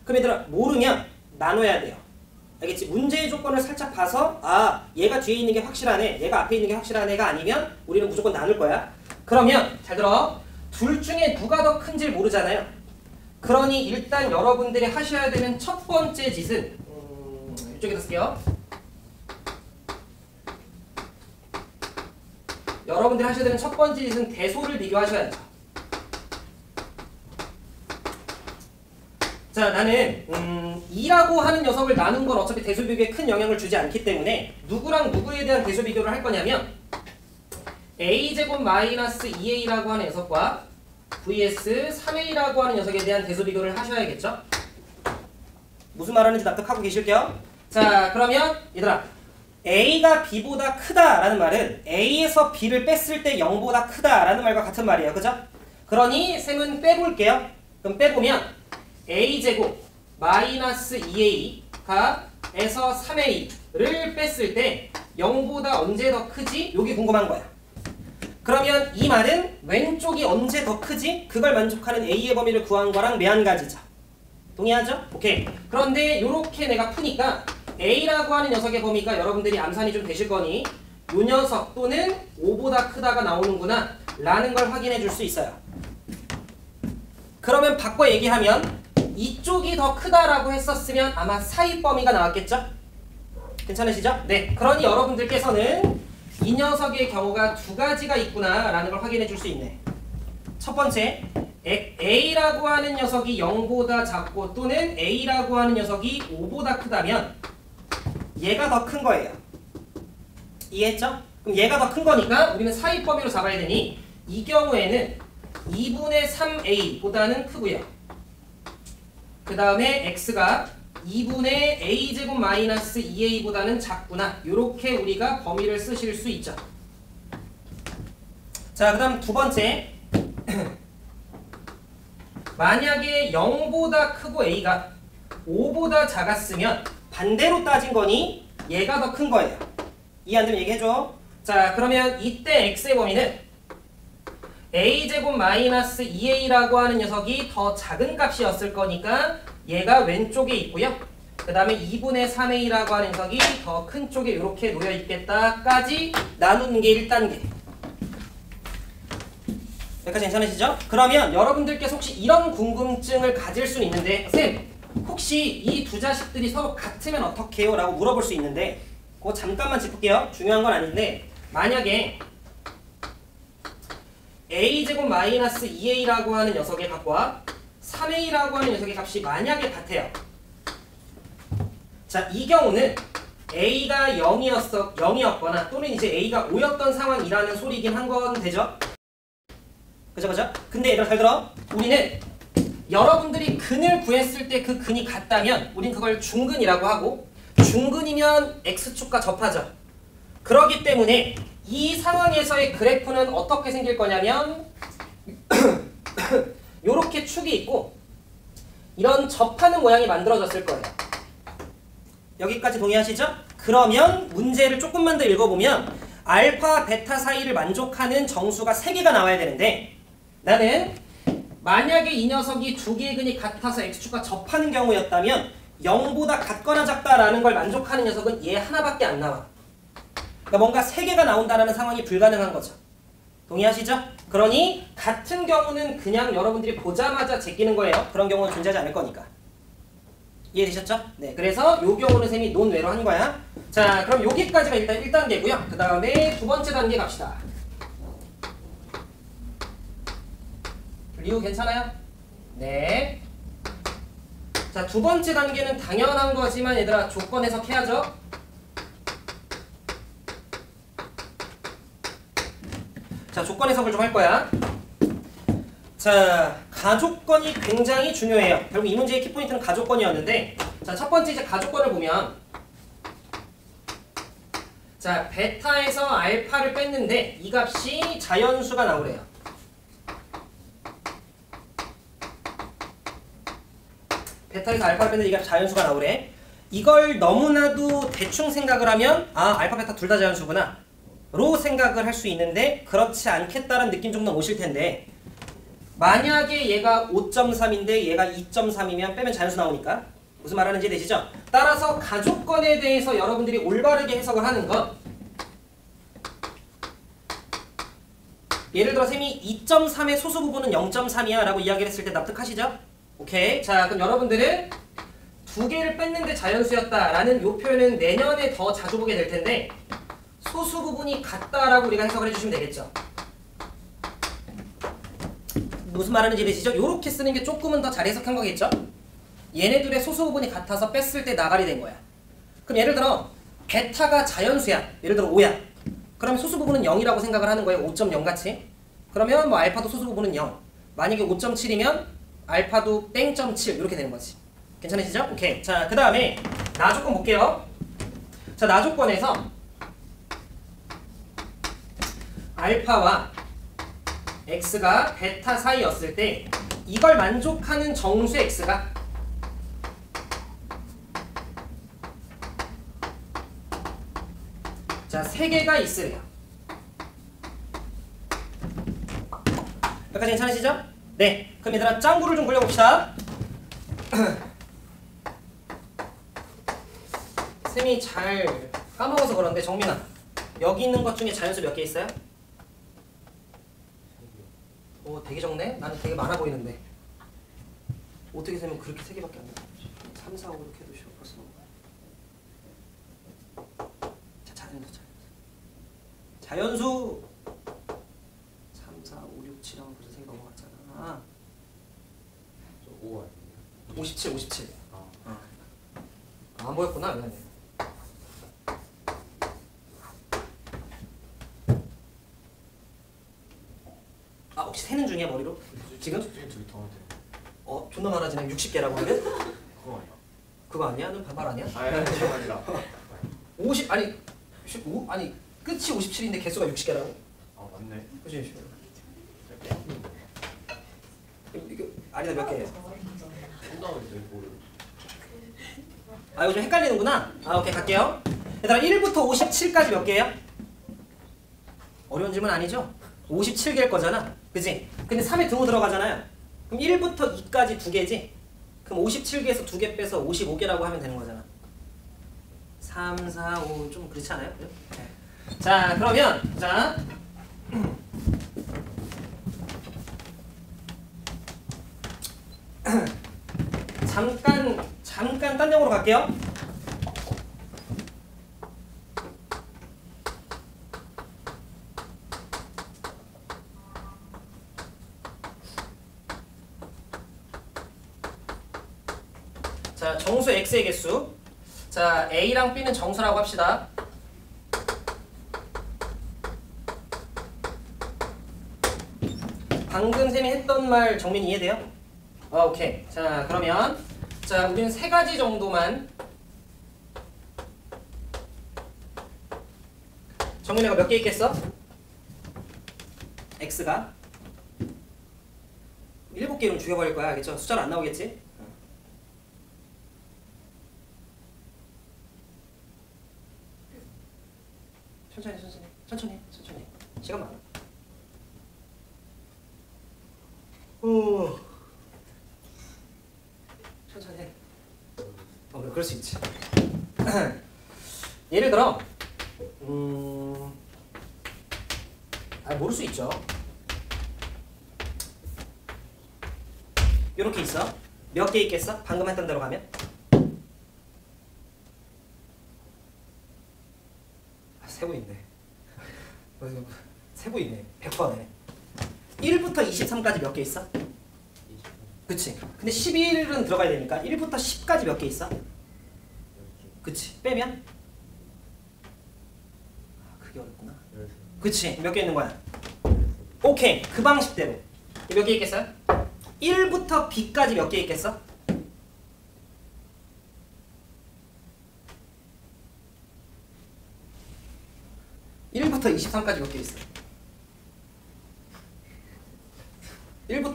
그럼 얘들아 모르면 나눠야 돼요. 알겠지? 문제의 조건을 살짝 봐서 얘가 뒤에 있는 게 확실하네, 얘가 앞에 있는 게 확실하네가 아니면 우리는 무조건 나눌 거야. 그러면 잘 들어. 둘 중에 누가 더 큰지를 모르잖아요. 그러니 일단 여러분들이 하셔야 되는 첫 번째 짓은 이쪽에다 쓸게요. 여러분들이 하셔야 되는 첫 번째 짓은 대소를 비교하셔야죠. 자, 나는 2라고 하는 녀석을 나눈 건 어차피 대소 비교에 큰 영향을 주지 않기 때문에 누구랑 누구에 대한 대소 비교를 할 거냐면 a제곱 마이너스 2a라고 하는 녀석과 vs 3a라고 하는 녀석에 대한 대소 비교를 하셔야겠죠? 무슨 말하는지 납득하고 계실게요? 자, 그러면 얘들아 a가 b보다 크다라는 말은 a에서 b를 뺐을 때 0보다 크다라는 말과 같은 말이에요. 그죠? 그러니 쌤은 빼볼게요. 그럼 빼보면 a제곱 마이너스 2a가 에서 3a를 뺐을 때 0보다 언제 더 크지? 요게 궁금한 거야. 그러면 이 말은 왼쪽이 언제 더 크지? 그걸 만족하는 a의 범위를 구한 거랑 매한가지죠. 동의하죠? 오케이. 그런데 요렇게 내가 푸니까 A라고 하는 녀석의 범위가 여러분들이 암산이 좀 되실 거니 요 녀석 또는 5보다 크다가 나오는구나 라는 걸 확인해 줄 수 있어요. 그러면 바꿔 얘기하면 이쪽이 더 크다라고 했었으면 아마 사이 범위가 나왔겠죠? 괜찮으시죠? 네. 그러니 여러분들께서는 이 녀석의 경우가 두 가지가 있구나 라는 걸 확인해 줄 수 있네. 첫 번째, A라고 하는 녀석이 0보다 작고 또는 A라고 하는 녀석이 5보다 크다면 얘가 더 큰 거예요. 이해했죠? 그럼 얘가 더 큰 거니까 우리는 사이 범위로 잡아야 되니 이 경우에는 2분의 3A보다는 크고요. 그 다음에 X가 2분의 A제곱 마이너스 2A보다는 작구나. 이렇게 우리가 범위를 쓰실 수 있죠. 자, 그 다음 두 번째. 만약에 0보다 크고 A가 5보다 작았으면 반대로 따진 거니 얘가 더 큰 거예요. 이해 안 되면 얘기해줘. 자, 그러면 이때 X의 범위는 A제곱 마이너스 2A라고 하는 녀석이 더 작은 값이었을 거니까 얘가 왼쪽에 있고요. 그 다음에 2분의 3A라고 하는 녀석이 더 큰 쪽에 이렇게 놓여 있겠다까지 나누는 게 1단계. 여기까지 괜찮으시죠? 그러면 여러분들께서 혹시 이런 궁금증을 가질 수는 있는데 쌤, 혹시 이 두 자식들이 서로 같으면 어떻게 해요? 라고 물어볼 수 있는데 그거 잠깐만 짚을게요. 중요한 건 아닌데 만약에 A제곱 마이너스 2A라고 하는 녀석의 값과 3A라고 하는 녀석의 값이 만약에 같아요. 자, 이 경우는 A가 0이었거나 또는 이제 A가 5였던 상황이라는 소리긴 한 건 되죠? 그죠? 근데 얘들아 잘 들어. 우리는 여러분들이 근을 구했을 때 그 근이 같다면 우린 그걸 중근이라고 하고 중근이면 X축과 접하죠. 그렇기 때문에 이 상황에서의 그래프는 어떻게 생길 거냐면 요렇게 축이 있고 이런 접하는 모양이 만들어졌을 거예요. 여기까지 동의하시죠? 그러면 문제를 조금만 더 읽어보면 알파, 베타 사이를 만족하는 정수가 3개가 나와야 되는데 나는 만약에 이 녀석이 두 개의 근이 같아서 X축과 접하는 경우였다면 0보다 같거나 작다라는 걸 만족하는 녀석은 얘 하나밖에 안 나와. 그러니까 뭔가 3개가 나온다는 상황이 불가능한 거죠. 동의하시죠? 그러니 같은 경우는 그냥 여러분들이 보자마자 제끼는 거예요. 그런 경우는 존재하지 않을 거니까. 이해되셨죠? 네, 그래서 요 경우는 쌤이 논외로 한 거야. 자, 그럼 여기까지가 일단 1단계고요. 그 다음에 두 번째 단계 갑시다. 리우 괜찮아요? 네. 자, 두 번째 단계는 당연한 거지만 얘들아 조건 해석해야죠. 자, 조건 해석을 좀 할 거야. 자, 가족건이 굉장히 중요해요. 결국 이 문제의 키포인트는 가족건이었는데 자, 첫 번째 이제 가족건을 보면 자, 베타에서 알파를 뺐는데 이 값이 자연수가 나오래요. 베타에서 알파를 뺐는데 이 값이 자연수가 나오래. 이걸 너무나도 대충 생각을 하면 아, 알파, 베타 둘 다 자연수구나 로 생각을 할 수 있는데 그렇지 않겠다는 느낌 정도는 오실 텐데 만약에 얘가 5.3인데 얘가 2.3이면 빼면 자연수 나오니까 무슨 말하는지 되시죠? 따라서 가족건에 대해서 여러분들이 올바르게 해석을 하는 건 예를 들어 쌤이 2.3의 소수 부분은 0.3이야 라고 이야기를 했을 때 납득하시죠? 오케이. 자, 그럼 여러분들은 두 개를 뺐는데 자연수였다 라는 요 표현은 내년에 더 자주 보게 될 텐데 소수 부분이 같다라고 우리가 해석을 해주시면 되겠죠. 무슨 말하는지 되시죠? 요렇게 쓰는 게 조금은 더 잘 해석한 거겠죠? 얘네들의 소수 부분이 같아서 뺐을 때 나발이 된 거야. 그럼 예를 들어 베타가 자연수야. 예를 들어 5야. 그러면 소수 부분은 0이라고 생각을 하는 거예요. 5.0 같이. 그러면 뭐 알파도 소수 부분은 0. 만약에 5.7이면 알파도 땡.7 이렇게 되는 거지. 괜찮으시죠? 오케이. 자, 그 다음에 나조건 볼게요. 자, 나조건에서 알파와 x가 베타 사이였을 때 이걸 만족하는 정수 x가 자, 3개가 있으래요. 여기까지 괜찮으시죠? 네. 그럼 얘들아 짱구를 좀 굴려봅시다. 쌤이 잘 까먹어서 그런데 정민아 여기 있는 것 중에 자연수 몇 개 있어요? 오 되게 적네? 나는 되게 많아 보이는데 어떻게 쌤은 그렇게 3개밖에 안 돼? 3, 4, 5, 6 해도 쉬워 벌써 자 자연수 3, 4, 5, 6, 7 하면 벌써 3개 넘어갔잖아. 5 아니에요? 57 안 보였구나. 미안해. 아 혹시 세는 중이야 머리로? 지금? 저기 더 하면 돼. 존나 많아지네. 60개라고 하면? 그거 아니야? 그거 아니야? 넌 반말 아니야? 아니 아니라. 50 아니 15 아니 끝이 57인데 개수가 60개라고? 아 맞네. 그치? 이거 아니다 몇 개예요? 손나오는데 뭘? 아 이거 좀 헷갈리는구나. 아 오케이 갈게요. 얘들아 1부터 57까지 몇 개예요? 어려운 질문 아니죠? 57개일 거잖아. 그치? 근데 3에 등호 들어가잖아요. 그럼 1부터 2까지 2개지? 그럼 57개에서 2개 빼서 55개라고 하면 되는 거잖아. 3, 4, 5 좀 그렇지 않아요? 네. 자 그러면 자 잠깐 딴 영어로 갈게요. 자 정수 x의 개수. 자 a랑 b는 정수라고 합시다. 방금 쌤이 했던 말 정민 이해돼요? 오케이. 자 그러면 자 우리는 3가지 정도만. 정민이가 몇 개 있겠어? x가 7개로 죽여버릴 거야. 알겠죠? 숫자로 안 나오겠지? 천천히 시간 많아. 천천히 해. 그럴 수 있지. 예를 들어 모를 수 있죠. 요렇게 있어. 몇 개 있겠어? 방금 했던 대로 가면? 세고 있네. 세고 있네. 100%네. 1부터 23까지 몇 개 있어? 그치. 근데 11은 들어가야 되니까 1부터 10까지 몇 개 있어? 그치. 빼면? 그게 어렵구나. 그치. 몇 개 있는 거야? 오케이. 그 방식대로. 몇 개 있겠어요? 1부터 B까지 몇 개 있겠어? (1부터 23까지) 몇 개 있어? 1부터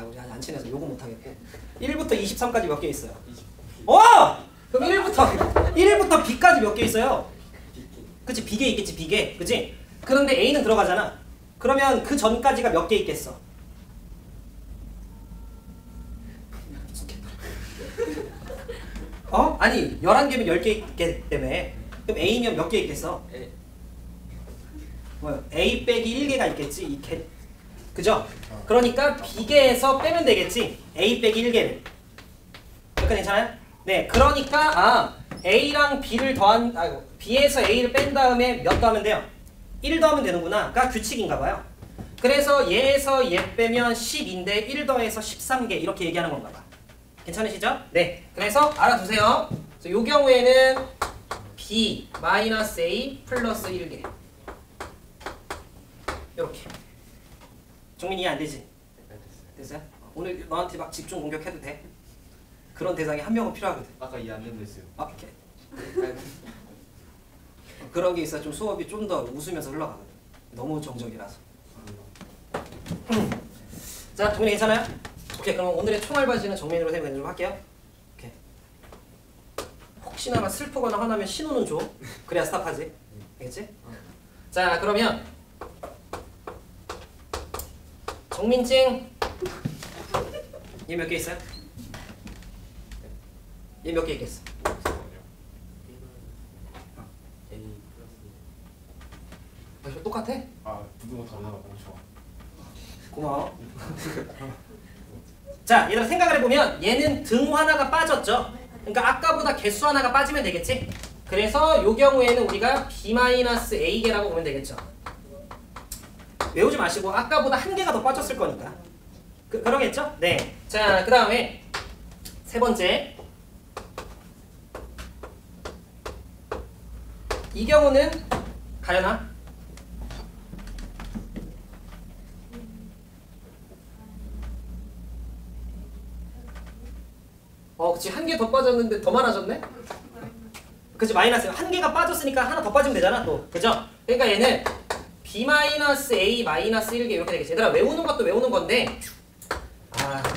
우리 아직 안 친해서 요거 못하겠고 1부터 23까지 몇 개 있어요? 그럼 1부터 B까지 몇 개 있어요? 그치. B개 있겠지. B개. 그치? 그런데 A는 들어가잖아. 그러면 그 전까지가 몇 개 있겠어? 아니 11개면 10개 있기 때문에 그럼 A면 몇 개 있겠어? 뭐요? A 빼기 1개가 있겠지. 이 개. 그죠? 그러니까 B개에서 빼면 되겠지. A 빼기 1개를. 여기까지 괜찮아요? 네. 그러니까 A랑 B를 더한 B에서 A를 뺀 다음에 몇 더하면 돼요? 1 더하면 되는구나. 그러니까 규칙인가 봐요. 그래서 얘에서 얘 빼면 10인데 1 더해서 13개 이렇게 얘기하는 건가 봐. 괜찮으시죠? 네. 그래서 알아두세요. 이 경우에는 B 마이너스 A 플러스 1개. 이렇게. 종민이 이해 안 되지? 됐어요? 오늘 너한테 막 집중 공격해도 돼? 그런 대상이 한 명은 필요하거든. 아까 이해 안 된댔어요. 오케이. 그런 게 있어야 좀 수업이 좀 더 웃으면서 흘러가거든. 너무 정적이라서. 자, 종민이 괜찮아요? 오케이. 그럼 오늘의 총알바지는 정면으로 쌤이 좀 할게요. 오케이. 혹시나 슬프거나 화나면 신호는 줘. 그래야 스탑하지. 알겠지? 자, 그러면 정민증 얘 몇 개 있어요? 얘 몇 개 있겠어? 똑같아. 아 부등호 다르다가 너무 좋아. 고마워. 자, 얘들아 생각을 해보면 얘는 등 하나가 빠졌죠. 그러니까 아까보다 개수 하나가 빠지면 되겠지. 그래서 요 경우에는 우리가 B-A개라고 보면 되겠죠. 외우지 마시고 아까보다 한 개가 더 빠졌을 거니까. 그러겠죠? 네. 자, 그 다음에 세 번째. 이 경우는 가연아. 그치. 한 개 더 빠졌는데 더 많아졌네? 그치. 마이너스. 한 개가 빠졌으니까 하나 더 빠지면 되잖아, 또. 그죠? 그러니까 얘는 B-A 마이너스 1개 이렇게 되겠지. 얘들아, 외우는 것도 외우는 건데,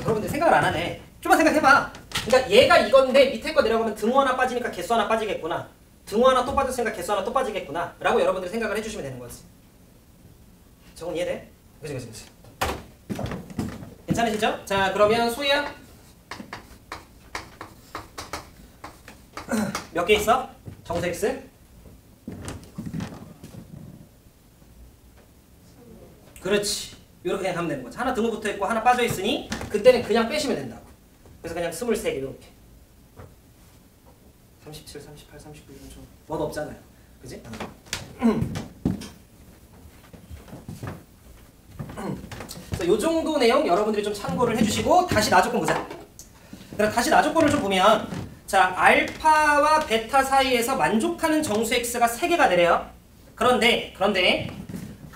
여러분들 생각을 안 하네. 좀만 생각해봐. 그러니까 얘가 이건데 밑에 거 내려가면 등호 하나 빠지니까 개수 하나 빠지겠구나. 등호 하나 또 빠졌으니까 개수 하나 또 빠지겠구나. 라고 여러분들이 생각을 해주시면 되는 거지. 저건 이해돼? 그치. 괜찮으시죠? 자, 그러면 소희야. 몇 개 있어? 정수 X? 그렇지. 이렇게 그냥 하면 되는 거지. 하나 등호 붙어 있고 하나 빠져 있으니 그때는 그냥 빼시면 된다고. 그래서 그냥 23개 이렇게. 37, 38, 39 이건 좀 멋 없잖아요. 그지? 요 정도 내용 여러분들이 좀 참고를 해주시고 다시 나조건 보자. 다시 나조건을 좀 보면 자, 알파와 베타 사이에서 만족하는 정수 x가 3개가 되래요. 그런데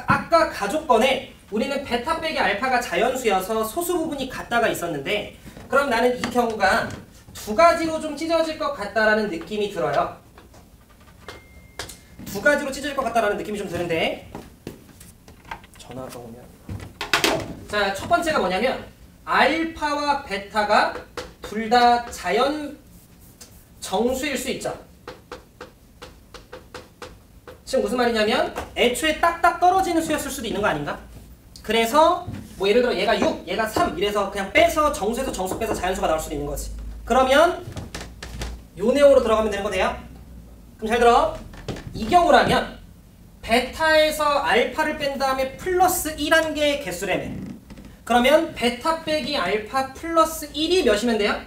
아까 가족건에 우리는 베타 빼기 알파가 자연수여서 소수 부분이 같다가 있었는데 그럼 나는 이 경우가 두 가지로 좀 찢어질 것 같다라는 느낌이 들어요. 두 가지로 찢어질 것 같다라는 느낌이 좀 드는데 전화가 오면 자, 첫 번째가 뭐냐면 알파와 베타가 둘 다 자연 정수일 수 있죠. 지금 무슨 말이냐면 애초에 딱딱 떨어지는 수였을 수도 있는 거 아닌가? 그래서 뭐 예를 들어 얘가 6, 얘가 3 이래서 그냥 빼서 정수에서 정수 빼서 자연수가 나올 수도 있는 거지. 그러면 요 내용으로 들어가면 되는 거 돼요? 그럼 잘 들어. 이 경우라면 베타에서 알파를 뺀 다음에 플러스 1한 개의 개수라며. 그러면 베타 빼기 알파 플러스 1이 몇이면 돼요?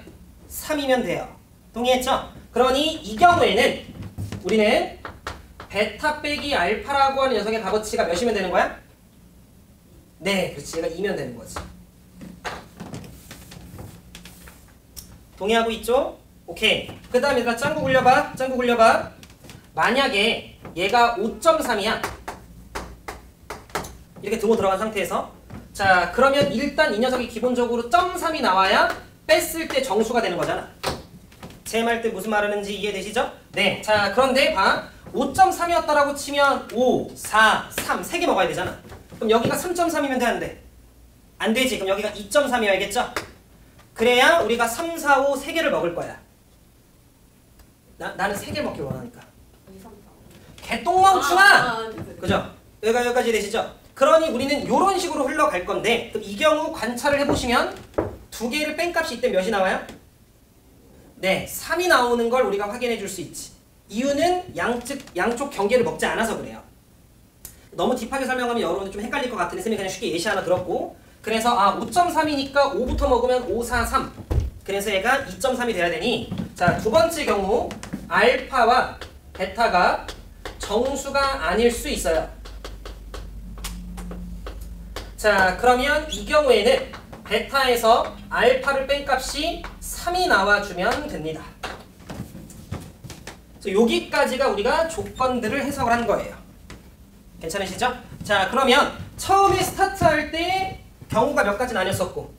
3이면 돼요. 동의했죠? 그러니 이 경우에는 우리는 베타 빼기 알파라고 하는 녀석의 값어치가 몇이면 되는 거야? 네, 그렇지. 얘가 2면 되는 거지. 동의하고 있죠? 오케이. 그 다음에 얘들아 짱구 굴려봐. 짱구 굴려봐. 만약에 얘가 5.3이야. 이렇게 등호 들어간 상태에서 자, 그러면 일단 이 녀석이 기본적으로 0.3이 나와야 뺐을 때 정수가 되는 거잖아. 제 말 때 무슨 말하는지 이해되시죠? 네. 자, 그런데 봐. 5.3이었다라고 치면 5, 4, 3 세 개 먹어야 되잖아. 그럼 여기가 3.3이면 되는데 안 되지. 그럼 여기가 2.3이어야겠죠? 그래야 우리가 3, 4, 5 세 개를 먹을 거야. 나는 세 개 먹길 원하니까. 2, 3, 4. 개똥망충아! 그죠? 여기까지 되시죠? 그러니 우리는 이런 식으로 흘러갈 건데 그럼 이 경우 관찰을 해보시면 두 개를 뺀 값이 이때 몇이 나와요? 네, 3이 나오는 걸 우리가 확인해 줄 수 있지. 이유는 양쪽 경계를 먹지 않아서 그래요. 너무 딥하게 설명하면 여러분들 좀 헷갈릴 것 같으니 쌤이 그냥 쉽게 예시 하나 들었고 그래서 5.3이니까 5부터 먹으면 5, 4, 3 그래서 얘가 2.3이 돼야 되니 자, 두 번째 경우 알파와 베타가 정수가 아닐 수 있어요. 자, 그러면 이 경우에는 베타에서 알파를 뺀 값이 3이 나와주면 됩니다. 여기까지가 우리가 조건들을 해석을 한 거예요. 괜찮으시죠? 자, 그러면 처음에 스타트할 때 경우가 몇 가지 나뉘었었고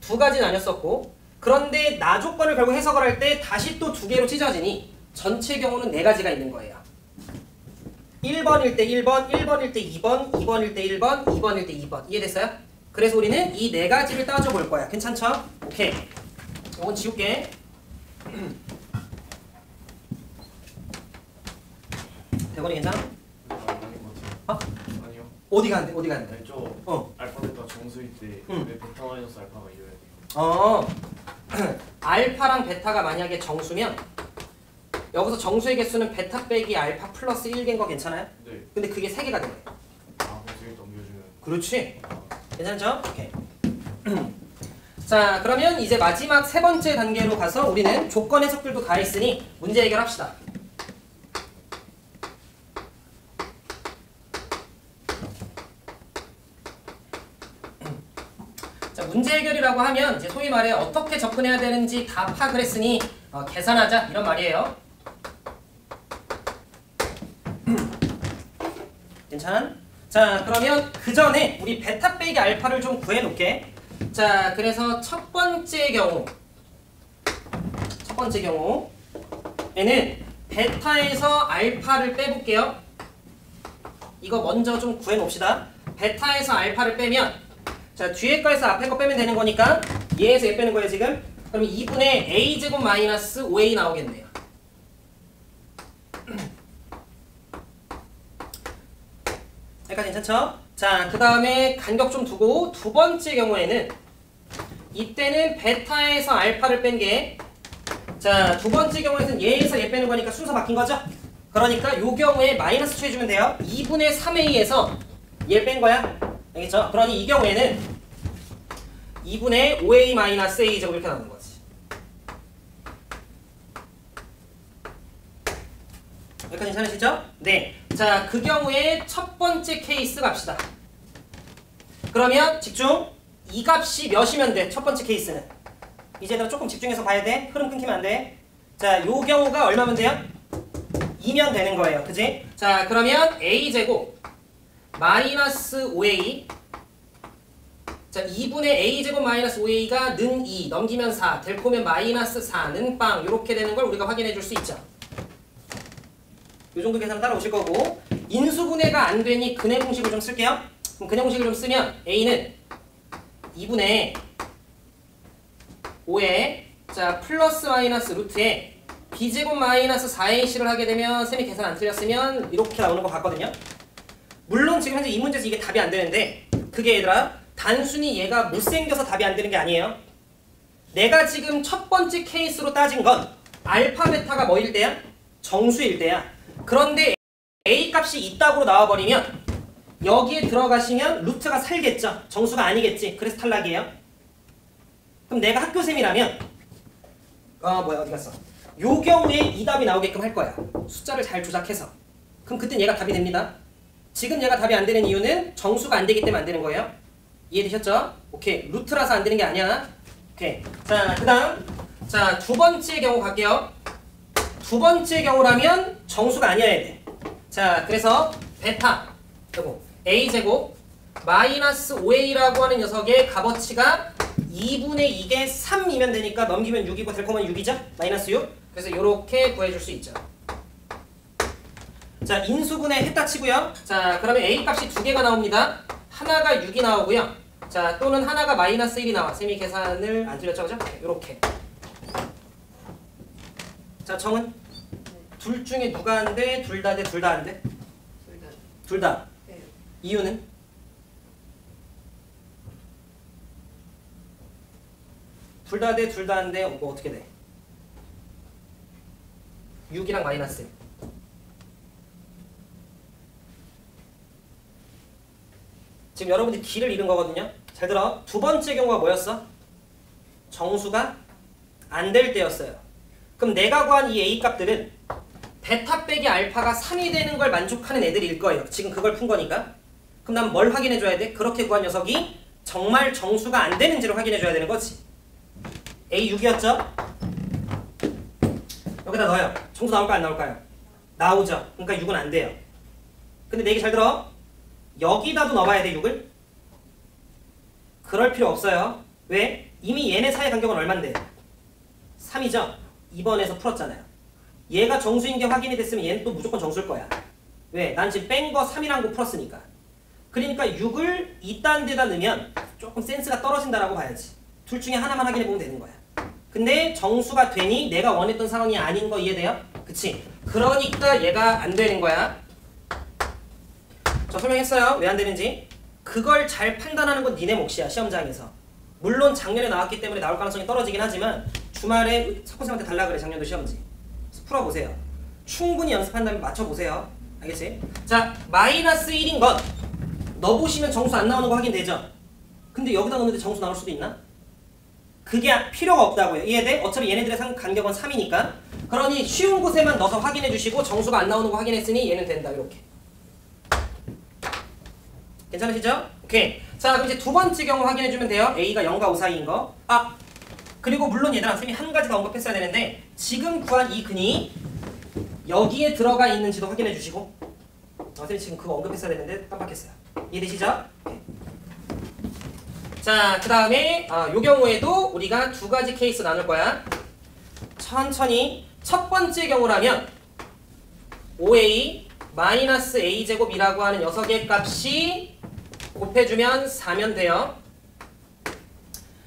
두 가지 나뉘었었고 그런데 나 조건을 결국 해석을 할 때 다시 또 두 개로 찢어지니 전체 경우는 네 가지가 있는 거예요. 1번일 때 1번, 1번일 때 2번, 2번일 때 1번, 2번일 때 2번. 이해됐어요? 그래서 우리는 이 네 가지를 따져볼 거야. 괜찮죠? 오케이. 이건 지울게. 대건이 괜찮아? 어? 아니요. 어디 가는데? 어디 가는데? 아니 저 어. 알파 베타 정수일 때 응. 왜 베타 마이너스 알파가 이래야 돼요? 알파랑 베타가 만약에 정수면 여기서 정수의 개수는 베타 빼기 알파 플러스 1개인 거 괜찮아요? 네. 근데 그게 3개가 돼요. 그렇지. 괜찮죠? 오케이. 자, 그러면 이제 마지막 세 번째 단계로 가서 우리는 조건 해석들도 다 했으니 문제 해결합시다. 자, 문제 해결이라고 하면 이제 소위 말해 어떻게 접근해야 되는지 다 파악을 했으니 계산하자 이런 말이에요. 괜찮아? 자, 그러면 그 전에 우리 베타 빼기 알파를 좀 구해놓게. 자, 그래서 첫 번째 경우에는 베타에서 알파를 빼볼게요. 이거 먼저 좀 구해놓읍시다. 베타에서 알파를 빼면, 자, 뒤에 거에서 앞에 거 빼면 되는 거니까 얘에서 얘 빼는 거예요 지금. 그럼 2분의 a제곱 마이너스 5a 나오겠네요. 여기까지 괜찮죠? 자, 그 다음에 간격 좀 두고 두 번째 경우에는 이때는 베타에서 알파를 뺀 게, 자, 두 번째 경우에는 얘에서 얘 빼는 거니까 순서 바뀐 거죠? 그러니까 요 경우에 마이너스 취해주면 돼요. 2분의 3a에서 얘 뺀 거야. 알겠죠? 그러니 이 경우에는 2분의 5a 마이너스 a 제곱 이렇게 나오는 거지. 여기까지 괜찮으시죠? 네. 자, 그 경우에 첫 번째 케이스 갑시다. 그러면 집중. 이 값이 몇이면 돼? 첫 번째 케이스는. 이제 너 조금 집중해서 봐야 돼. 흐름 끊기면 안 돼. 자, 요 경우가 얼마면 돼요? 2면 되는 거예요. 그지? 자, 그러면 a제곱 마이너스 5a. 자, 2분의 a제곱 마이너스 5a가 는 2 넘기면 4 될 거면 마이너스 4는 빵 이렇게 되는 걸 우리가 확인해 줄 수 있죠. 요 정도 계산 따라오실 거고, 인수분해가 안 되니 근해 공식을 좀 쓸게요. 그럼 근해 공식을 좀 쓰면 a는 2분의 5에 자 플러스 마이너스 루트에 b제곱 마이너스 4ac를 하게 되면 쌤이 계산 안 틀렸으면 이렇게 나오는 거 같거든요. 물론 지금 현재 이 문제에서 이게 답이 안 되는데, 그게 얘들아 단순히 얘가 못생겨서 답이 안 되는 게 아니에요. 내가 지금 첫 번째 케이스로 따진 건 알파 베타가 뭐일 때야? 정수일 때야. 그런데 a 값이 이따구로 나와버리면 여기에 들어가시면 루트가 살겠죠. 정수가 아니겠지. 그래서 탈락이에요. 그럼 내가 학교쌤이라면 뭐야 어디 갔어? 요 경우에 이 답이 나오게끔 할 거야. 숫자를 잘 조작해서. 그럼 그땐 얘가 답이 됩니다. 지금 얘가 답이 안 되는 이유는 정수가 안 되기 때문에 안 되는 거예요. 이해되셨죠? 오케이. 루트라서 안 되는 게 아니야. 오케이. 자, 그 다음. 자, 두 번째 경우 갈게요. 두 번째 경우라면 정수가 아니어야 돼. 자, 그래서 베타 그리고 a제곱 마이너스 5a라고 하는 녀석의 값어치가 2분의 2개 3이면 되니까 넘기면 6이고 될 거면 6이죠? 마이너스 6. 그래서 이렇게 구해줄 수 있죠. 자, 인수분해 했다 치고요. 자, 그러면 a 값이 두 개가 나옵니다. 하나가 6이 나오고요. 자, 또는 하나가 마이너스 1이 나와. 쌤이 계산을 안 틀렸죠? 그죠? 이렇게. 자, 정은? 둘 중에 누가 안 돼? 둘 다 돼? 둘 다 안 돼? 둘 다. 네. 이유는? 둘 다 돼? 둘 다 안 돼? 뭐 어떻게 돼? 6이랑 마이너스 1. 지금 여러분들이 길을 잃은 거거든요. 잘 들어. 두 번째 경우가 뭐였어? 정수가 안 될 때였어요. 그럼 내가 구한 이 A 값들은 베타 빼기 알파가 3이 되는 걸 만족하는 애들일 거예요. 지금 그걸 푼 거니까. 그럼 난 뭘 확인해 줘야 돼? 그렇게 구한 녀석이 정말 정수가 안 되는지를 확인해 줘야 되는 거지. A 6이었죠? 여기다 넣어요. 정수 나올까요? 안 나올까요? 나오죠. 그러니까 6은 안 돼요. 근데 내 얘기 잘 들어. 여기다도 넣어봐야 돼, 6을? 그럴 필요 없어요. 왜? 이미 얘네 사이 간격은 얼만데? 3이죠? 2번에서 풀었잖아요. 얘가 정수인 게 확인이 됐으면 얘는 또 무조건 정수일 거야. 왜? 난 지금 뺀 거 3이라는 거 풀었으니까. 그러니까 6을 이딴 데다 넣으면 조금 센스가 떨어진다라고 봐야지. 둘 중에 하나만 확인해 보면 되는 거야. 근데 정수가 되니 내가 원했던 상황이 아닌 거 이해돼요? 그치? 그러니까 얘가 안 되는 거야. 저 설명했어요. 왜 안 되는지. 그걸 잘 판단하는 건 니네 몫이야. 시험장에서. 물론 작년에 나왔기 때문에 나올 가능성이 떨어지긴 하지만 주말에 석훈쌤한테 달라 그래. 작년도 시험지. 풀어보세요. 충분히 연습한 다음에 맞춰보세요. 알겠지? 자, 마이너스 1인 건 넣어보시면 정수 안 나오는 거 확인되죠? 근데 여기다 넣는데 정수 나올 수도 있나? 그게 필요가 없다고요. 이해돼? 어차피 얘네들의 간격은 3이니까. 그러니 쉬운 곳에만 넣어서 확인해 주시고 정수가 안 나오는 거 확인했으니 얘는 된다. 이렇게. 괜찮으시죠? 오케이. 자, 그럼 이제 두 번째 경우 확인해 주면 돼요. A가 0과 5 사이인 거. 아, 그리고 물론 얘들아, 쌤이 한 가지 더 언급했어야 되는데 지금 구한 이 근이 여기에 들어가 있는지도 확인해 주시고. 쌤이 지금 그거 언급했어야 되는데 깜빡했어요. 이해되시죠? 오케이. 자, 그 다음에 요 경우에도 우리가 두 가지 케이스 나눌 거야. 천천히. 첫 번째 경우라면 5a 마이너스 a제곱이라고 하는 녀석의 값이 곱해주면 4면 돼요.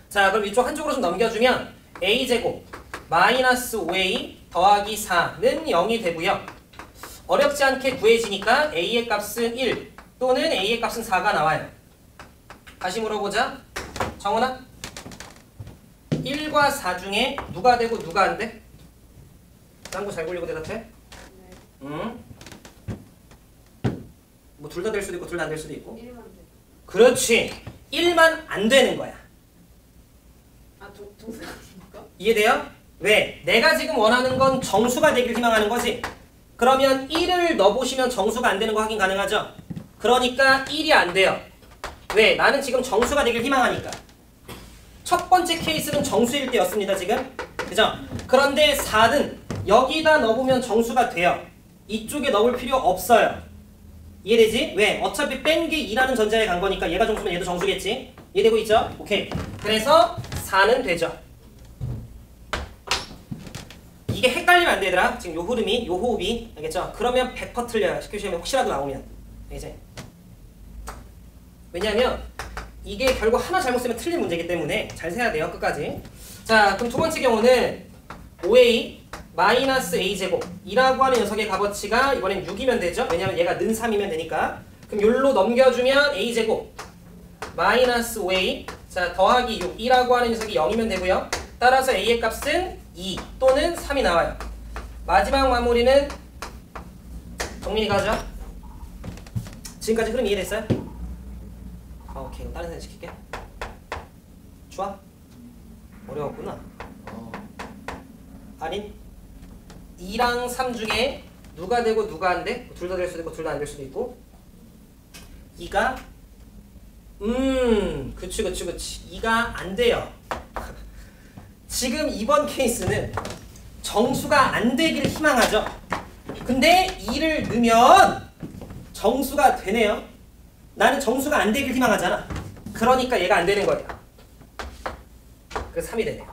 자, 그럼 이쪽 한쪽으로 좀 넘겨주면 a제곱 마이너스 5a 더하기 4는 0이 되고요. 어렵지 않게 구해지니까 a의 값은 1 또는 a의 값은 4가 나와요. 다시 물어보자. 정원아, 1과 4 중에 누가 되고 누가 안 돼? 딴 거 잘 굴리고 대답해. 네. 응? 뭐 둘 다 될 수도 있고 둘 다 안 될 수도 있고. 1만 돼. 그렇지. 1만 안 되는 거야. 아, 동사입니까? 이해돼요? 왜? 내가 지금 원하는 건 정수가 되길 희망하는 거지. 그러면 1을 넣어보시면 정수가 안 되는 거 확인 가능하죠? 그러니까 1이 안 돼요. 왜? 나는 지금 정수가 되길 희망하니까. 첫 번째 케이스는 정수일 때였습니다, 지금. 그죠? 그런데 4는 여기다 넣어보면 정수가 돼요. 이쪽에 넣을 필요 없어요. 이해되지? 왜? 어차피 뺀 게 2라는 전자에 간 거니까 얘가 정수면 얘도 정수겠지? 이해되고 있죠? 오케이. 그래서 4는 되죠. 이게 헷갈리면 안 되더라. 지금 요 흐름이, 요 호흡이. 알겠죠? 그러면 100% 틀려요. 시큐 시험에 혹시라도 나오면. 이제. 왜냐면 이게 결국 하나 잘못 쓰면 틀린 문제이기 때문에 잘 세야 돼요. 끝까지. 자, 그럼 두 번째 경우는 5a 마이너스 a제곱 이라고 하는 녀석의 값어치가 이번엔 6이면 되죠. 왜냐면 얘가 는 3이면 되니까. 그럼 여기로 넘겨주면 a제곱 마이너스 5a 자 더하기 6 이라고 하는 녀석이 0이면 되고요. 따라서 a의 값은 2 또는 3이 나와요. 마지막 마무리는 정민이 가죠. 지금까지 흐름 이해됐어요? 오케이. 그럼 다른 사진 시킬게. 좋아? 어려웠구나. 아니 2랑 3 중에 누가 되고 누가 안 돼? 둘 다 될 수도 있고 둘 다 안 될 수도 있고 2가 그치 2가 안 돼요. 지금 이번 케이스는 정수가 안 되기를 희망하죠. 근데 2를 넣으면 정수가 되네요. 나는 정수가 안 되길 희망하잖아. 그러니까 얘가 안 되는 거예요. 그래서 3이 되네요.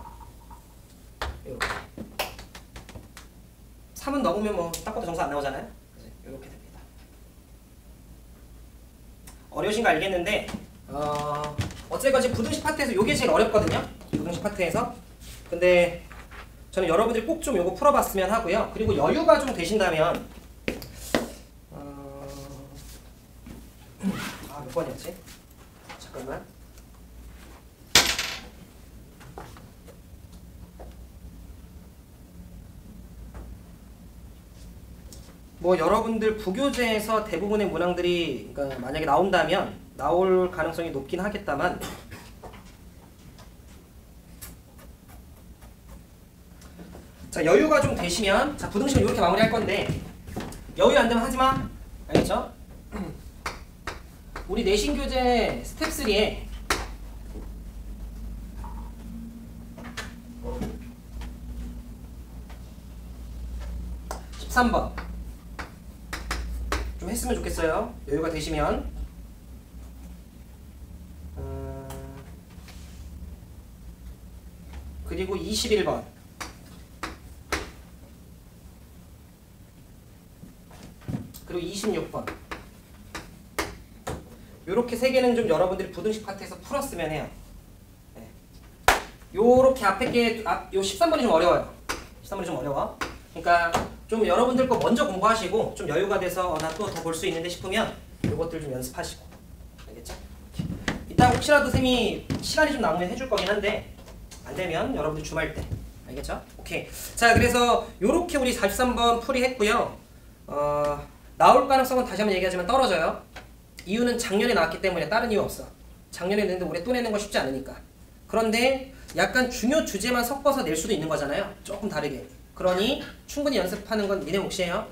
이렇게. 3은 넘으면 뭐 딱 봐도 정수 안 나오잖아요. 그래서 이렇게 됩니다. 어려우신 거 알겠는데 어쨌건 지금 부등식 파트에서 이게 제일 어렵거든요. 부등식 파트에서. 근데 저는 여러분들이 꼭 좀 이거 풀어봤으면 하고요. 그리고 여유가 좀 되신다면 몇 번이었지? 잠깐만. 뭐 여러분들 부교재에서 대부분의 문항들이 그러니까 만약에 나온다면 나올 가능성이 높긴 하겠다만 자 여유가 좀 되시면 자 부등식은 이렇게 마무리할 건데 여유 안 되면 하지마. 알겠죠? 우리 내신교재 스텝 3에 13번 좀 했으면 좋겠어요. 여유가 되시면. 그리고 21번 그리고 26번 요렇게 세 개는 좀 여러분들이 부등식 파트에서 풀었으면 해요. 네. 요렇게 앞에 게 요 13번이 좀 어려워요. 13번이 좀 어려워. 그러니까 좀 여러분들 거 먼저 공부하시고 좀 여유가 돼서 나 또 더 볼 수 있는데 싶으면 요것들 좀 연습하시고. 알겠죠? 이따 혹시라도 쌤이 시간이 좀 남으면 해줄 거긴 한데 안 되면 여러분들 주말 때. 알겠죠? 오케이. 자, 그래서 요렇게 우리 43번 풀이했고요. 나올 가능성은 다시 한번 얘기하지만 떨어져요. 이유는 작년에 나왔기 때문에 다른 이유 없어. 작년에 냈는데 올해 또 내는 건 쉽지 않으니까. 그런데 약간 중요 주제만 섞어서 낼 수도 있는 거잖아요. 조금 다르게. 그러니 충분히 연습하는 건 니네 몫이에요.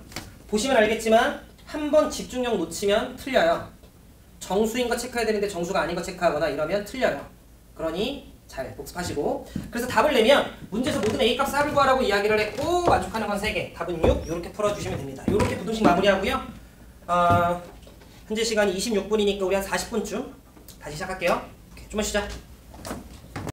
보시면 알겠지만 한 번 집중력 놓치면 틀려요. 정수인 거 체크해야 되는데 정수가 아닌 거 체크하거나 이러면 틀려요. 그러니 잘 복습하시고. 그래서 답을 내면 문제에서 모든 A값 값을 구하라고 이야기를 했고 만족하는 건 3개. 답은 6. 이렇게 풀어주시면 됩니다. 이렇게 부등식 마무리하고요. 현재 시간이 26분이니까 우리 한 40분쯤 다시 시작할게요. 오케이, 좀만 쉬자.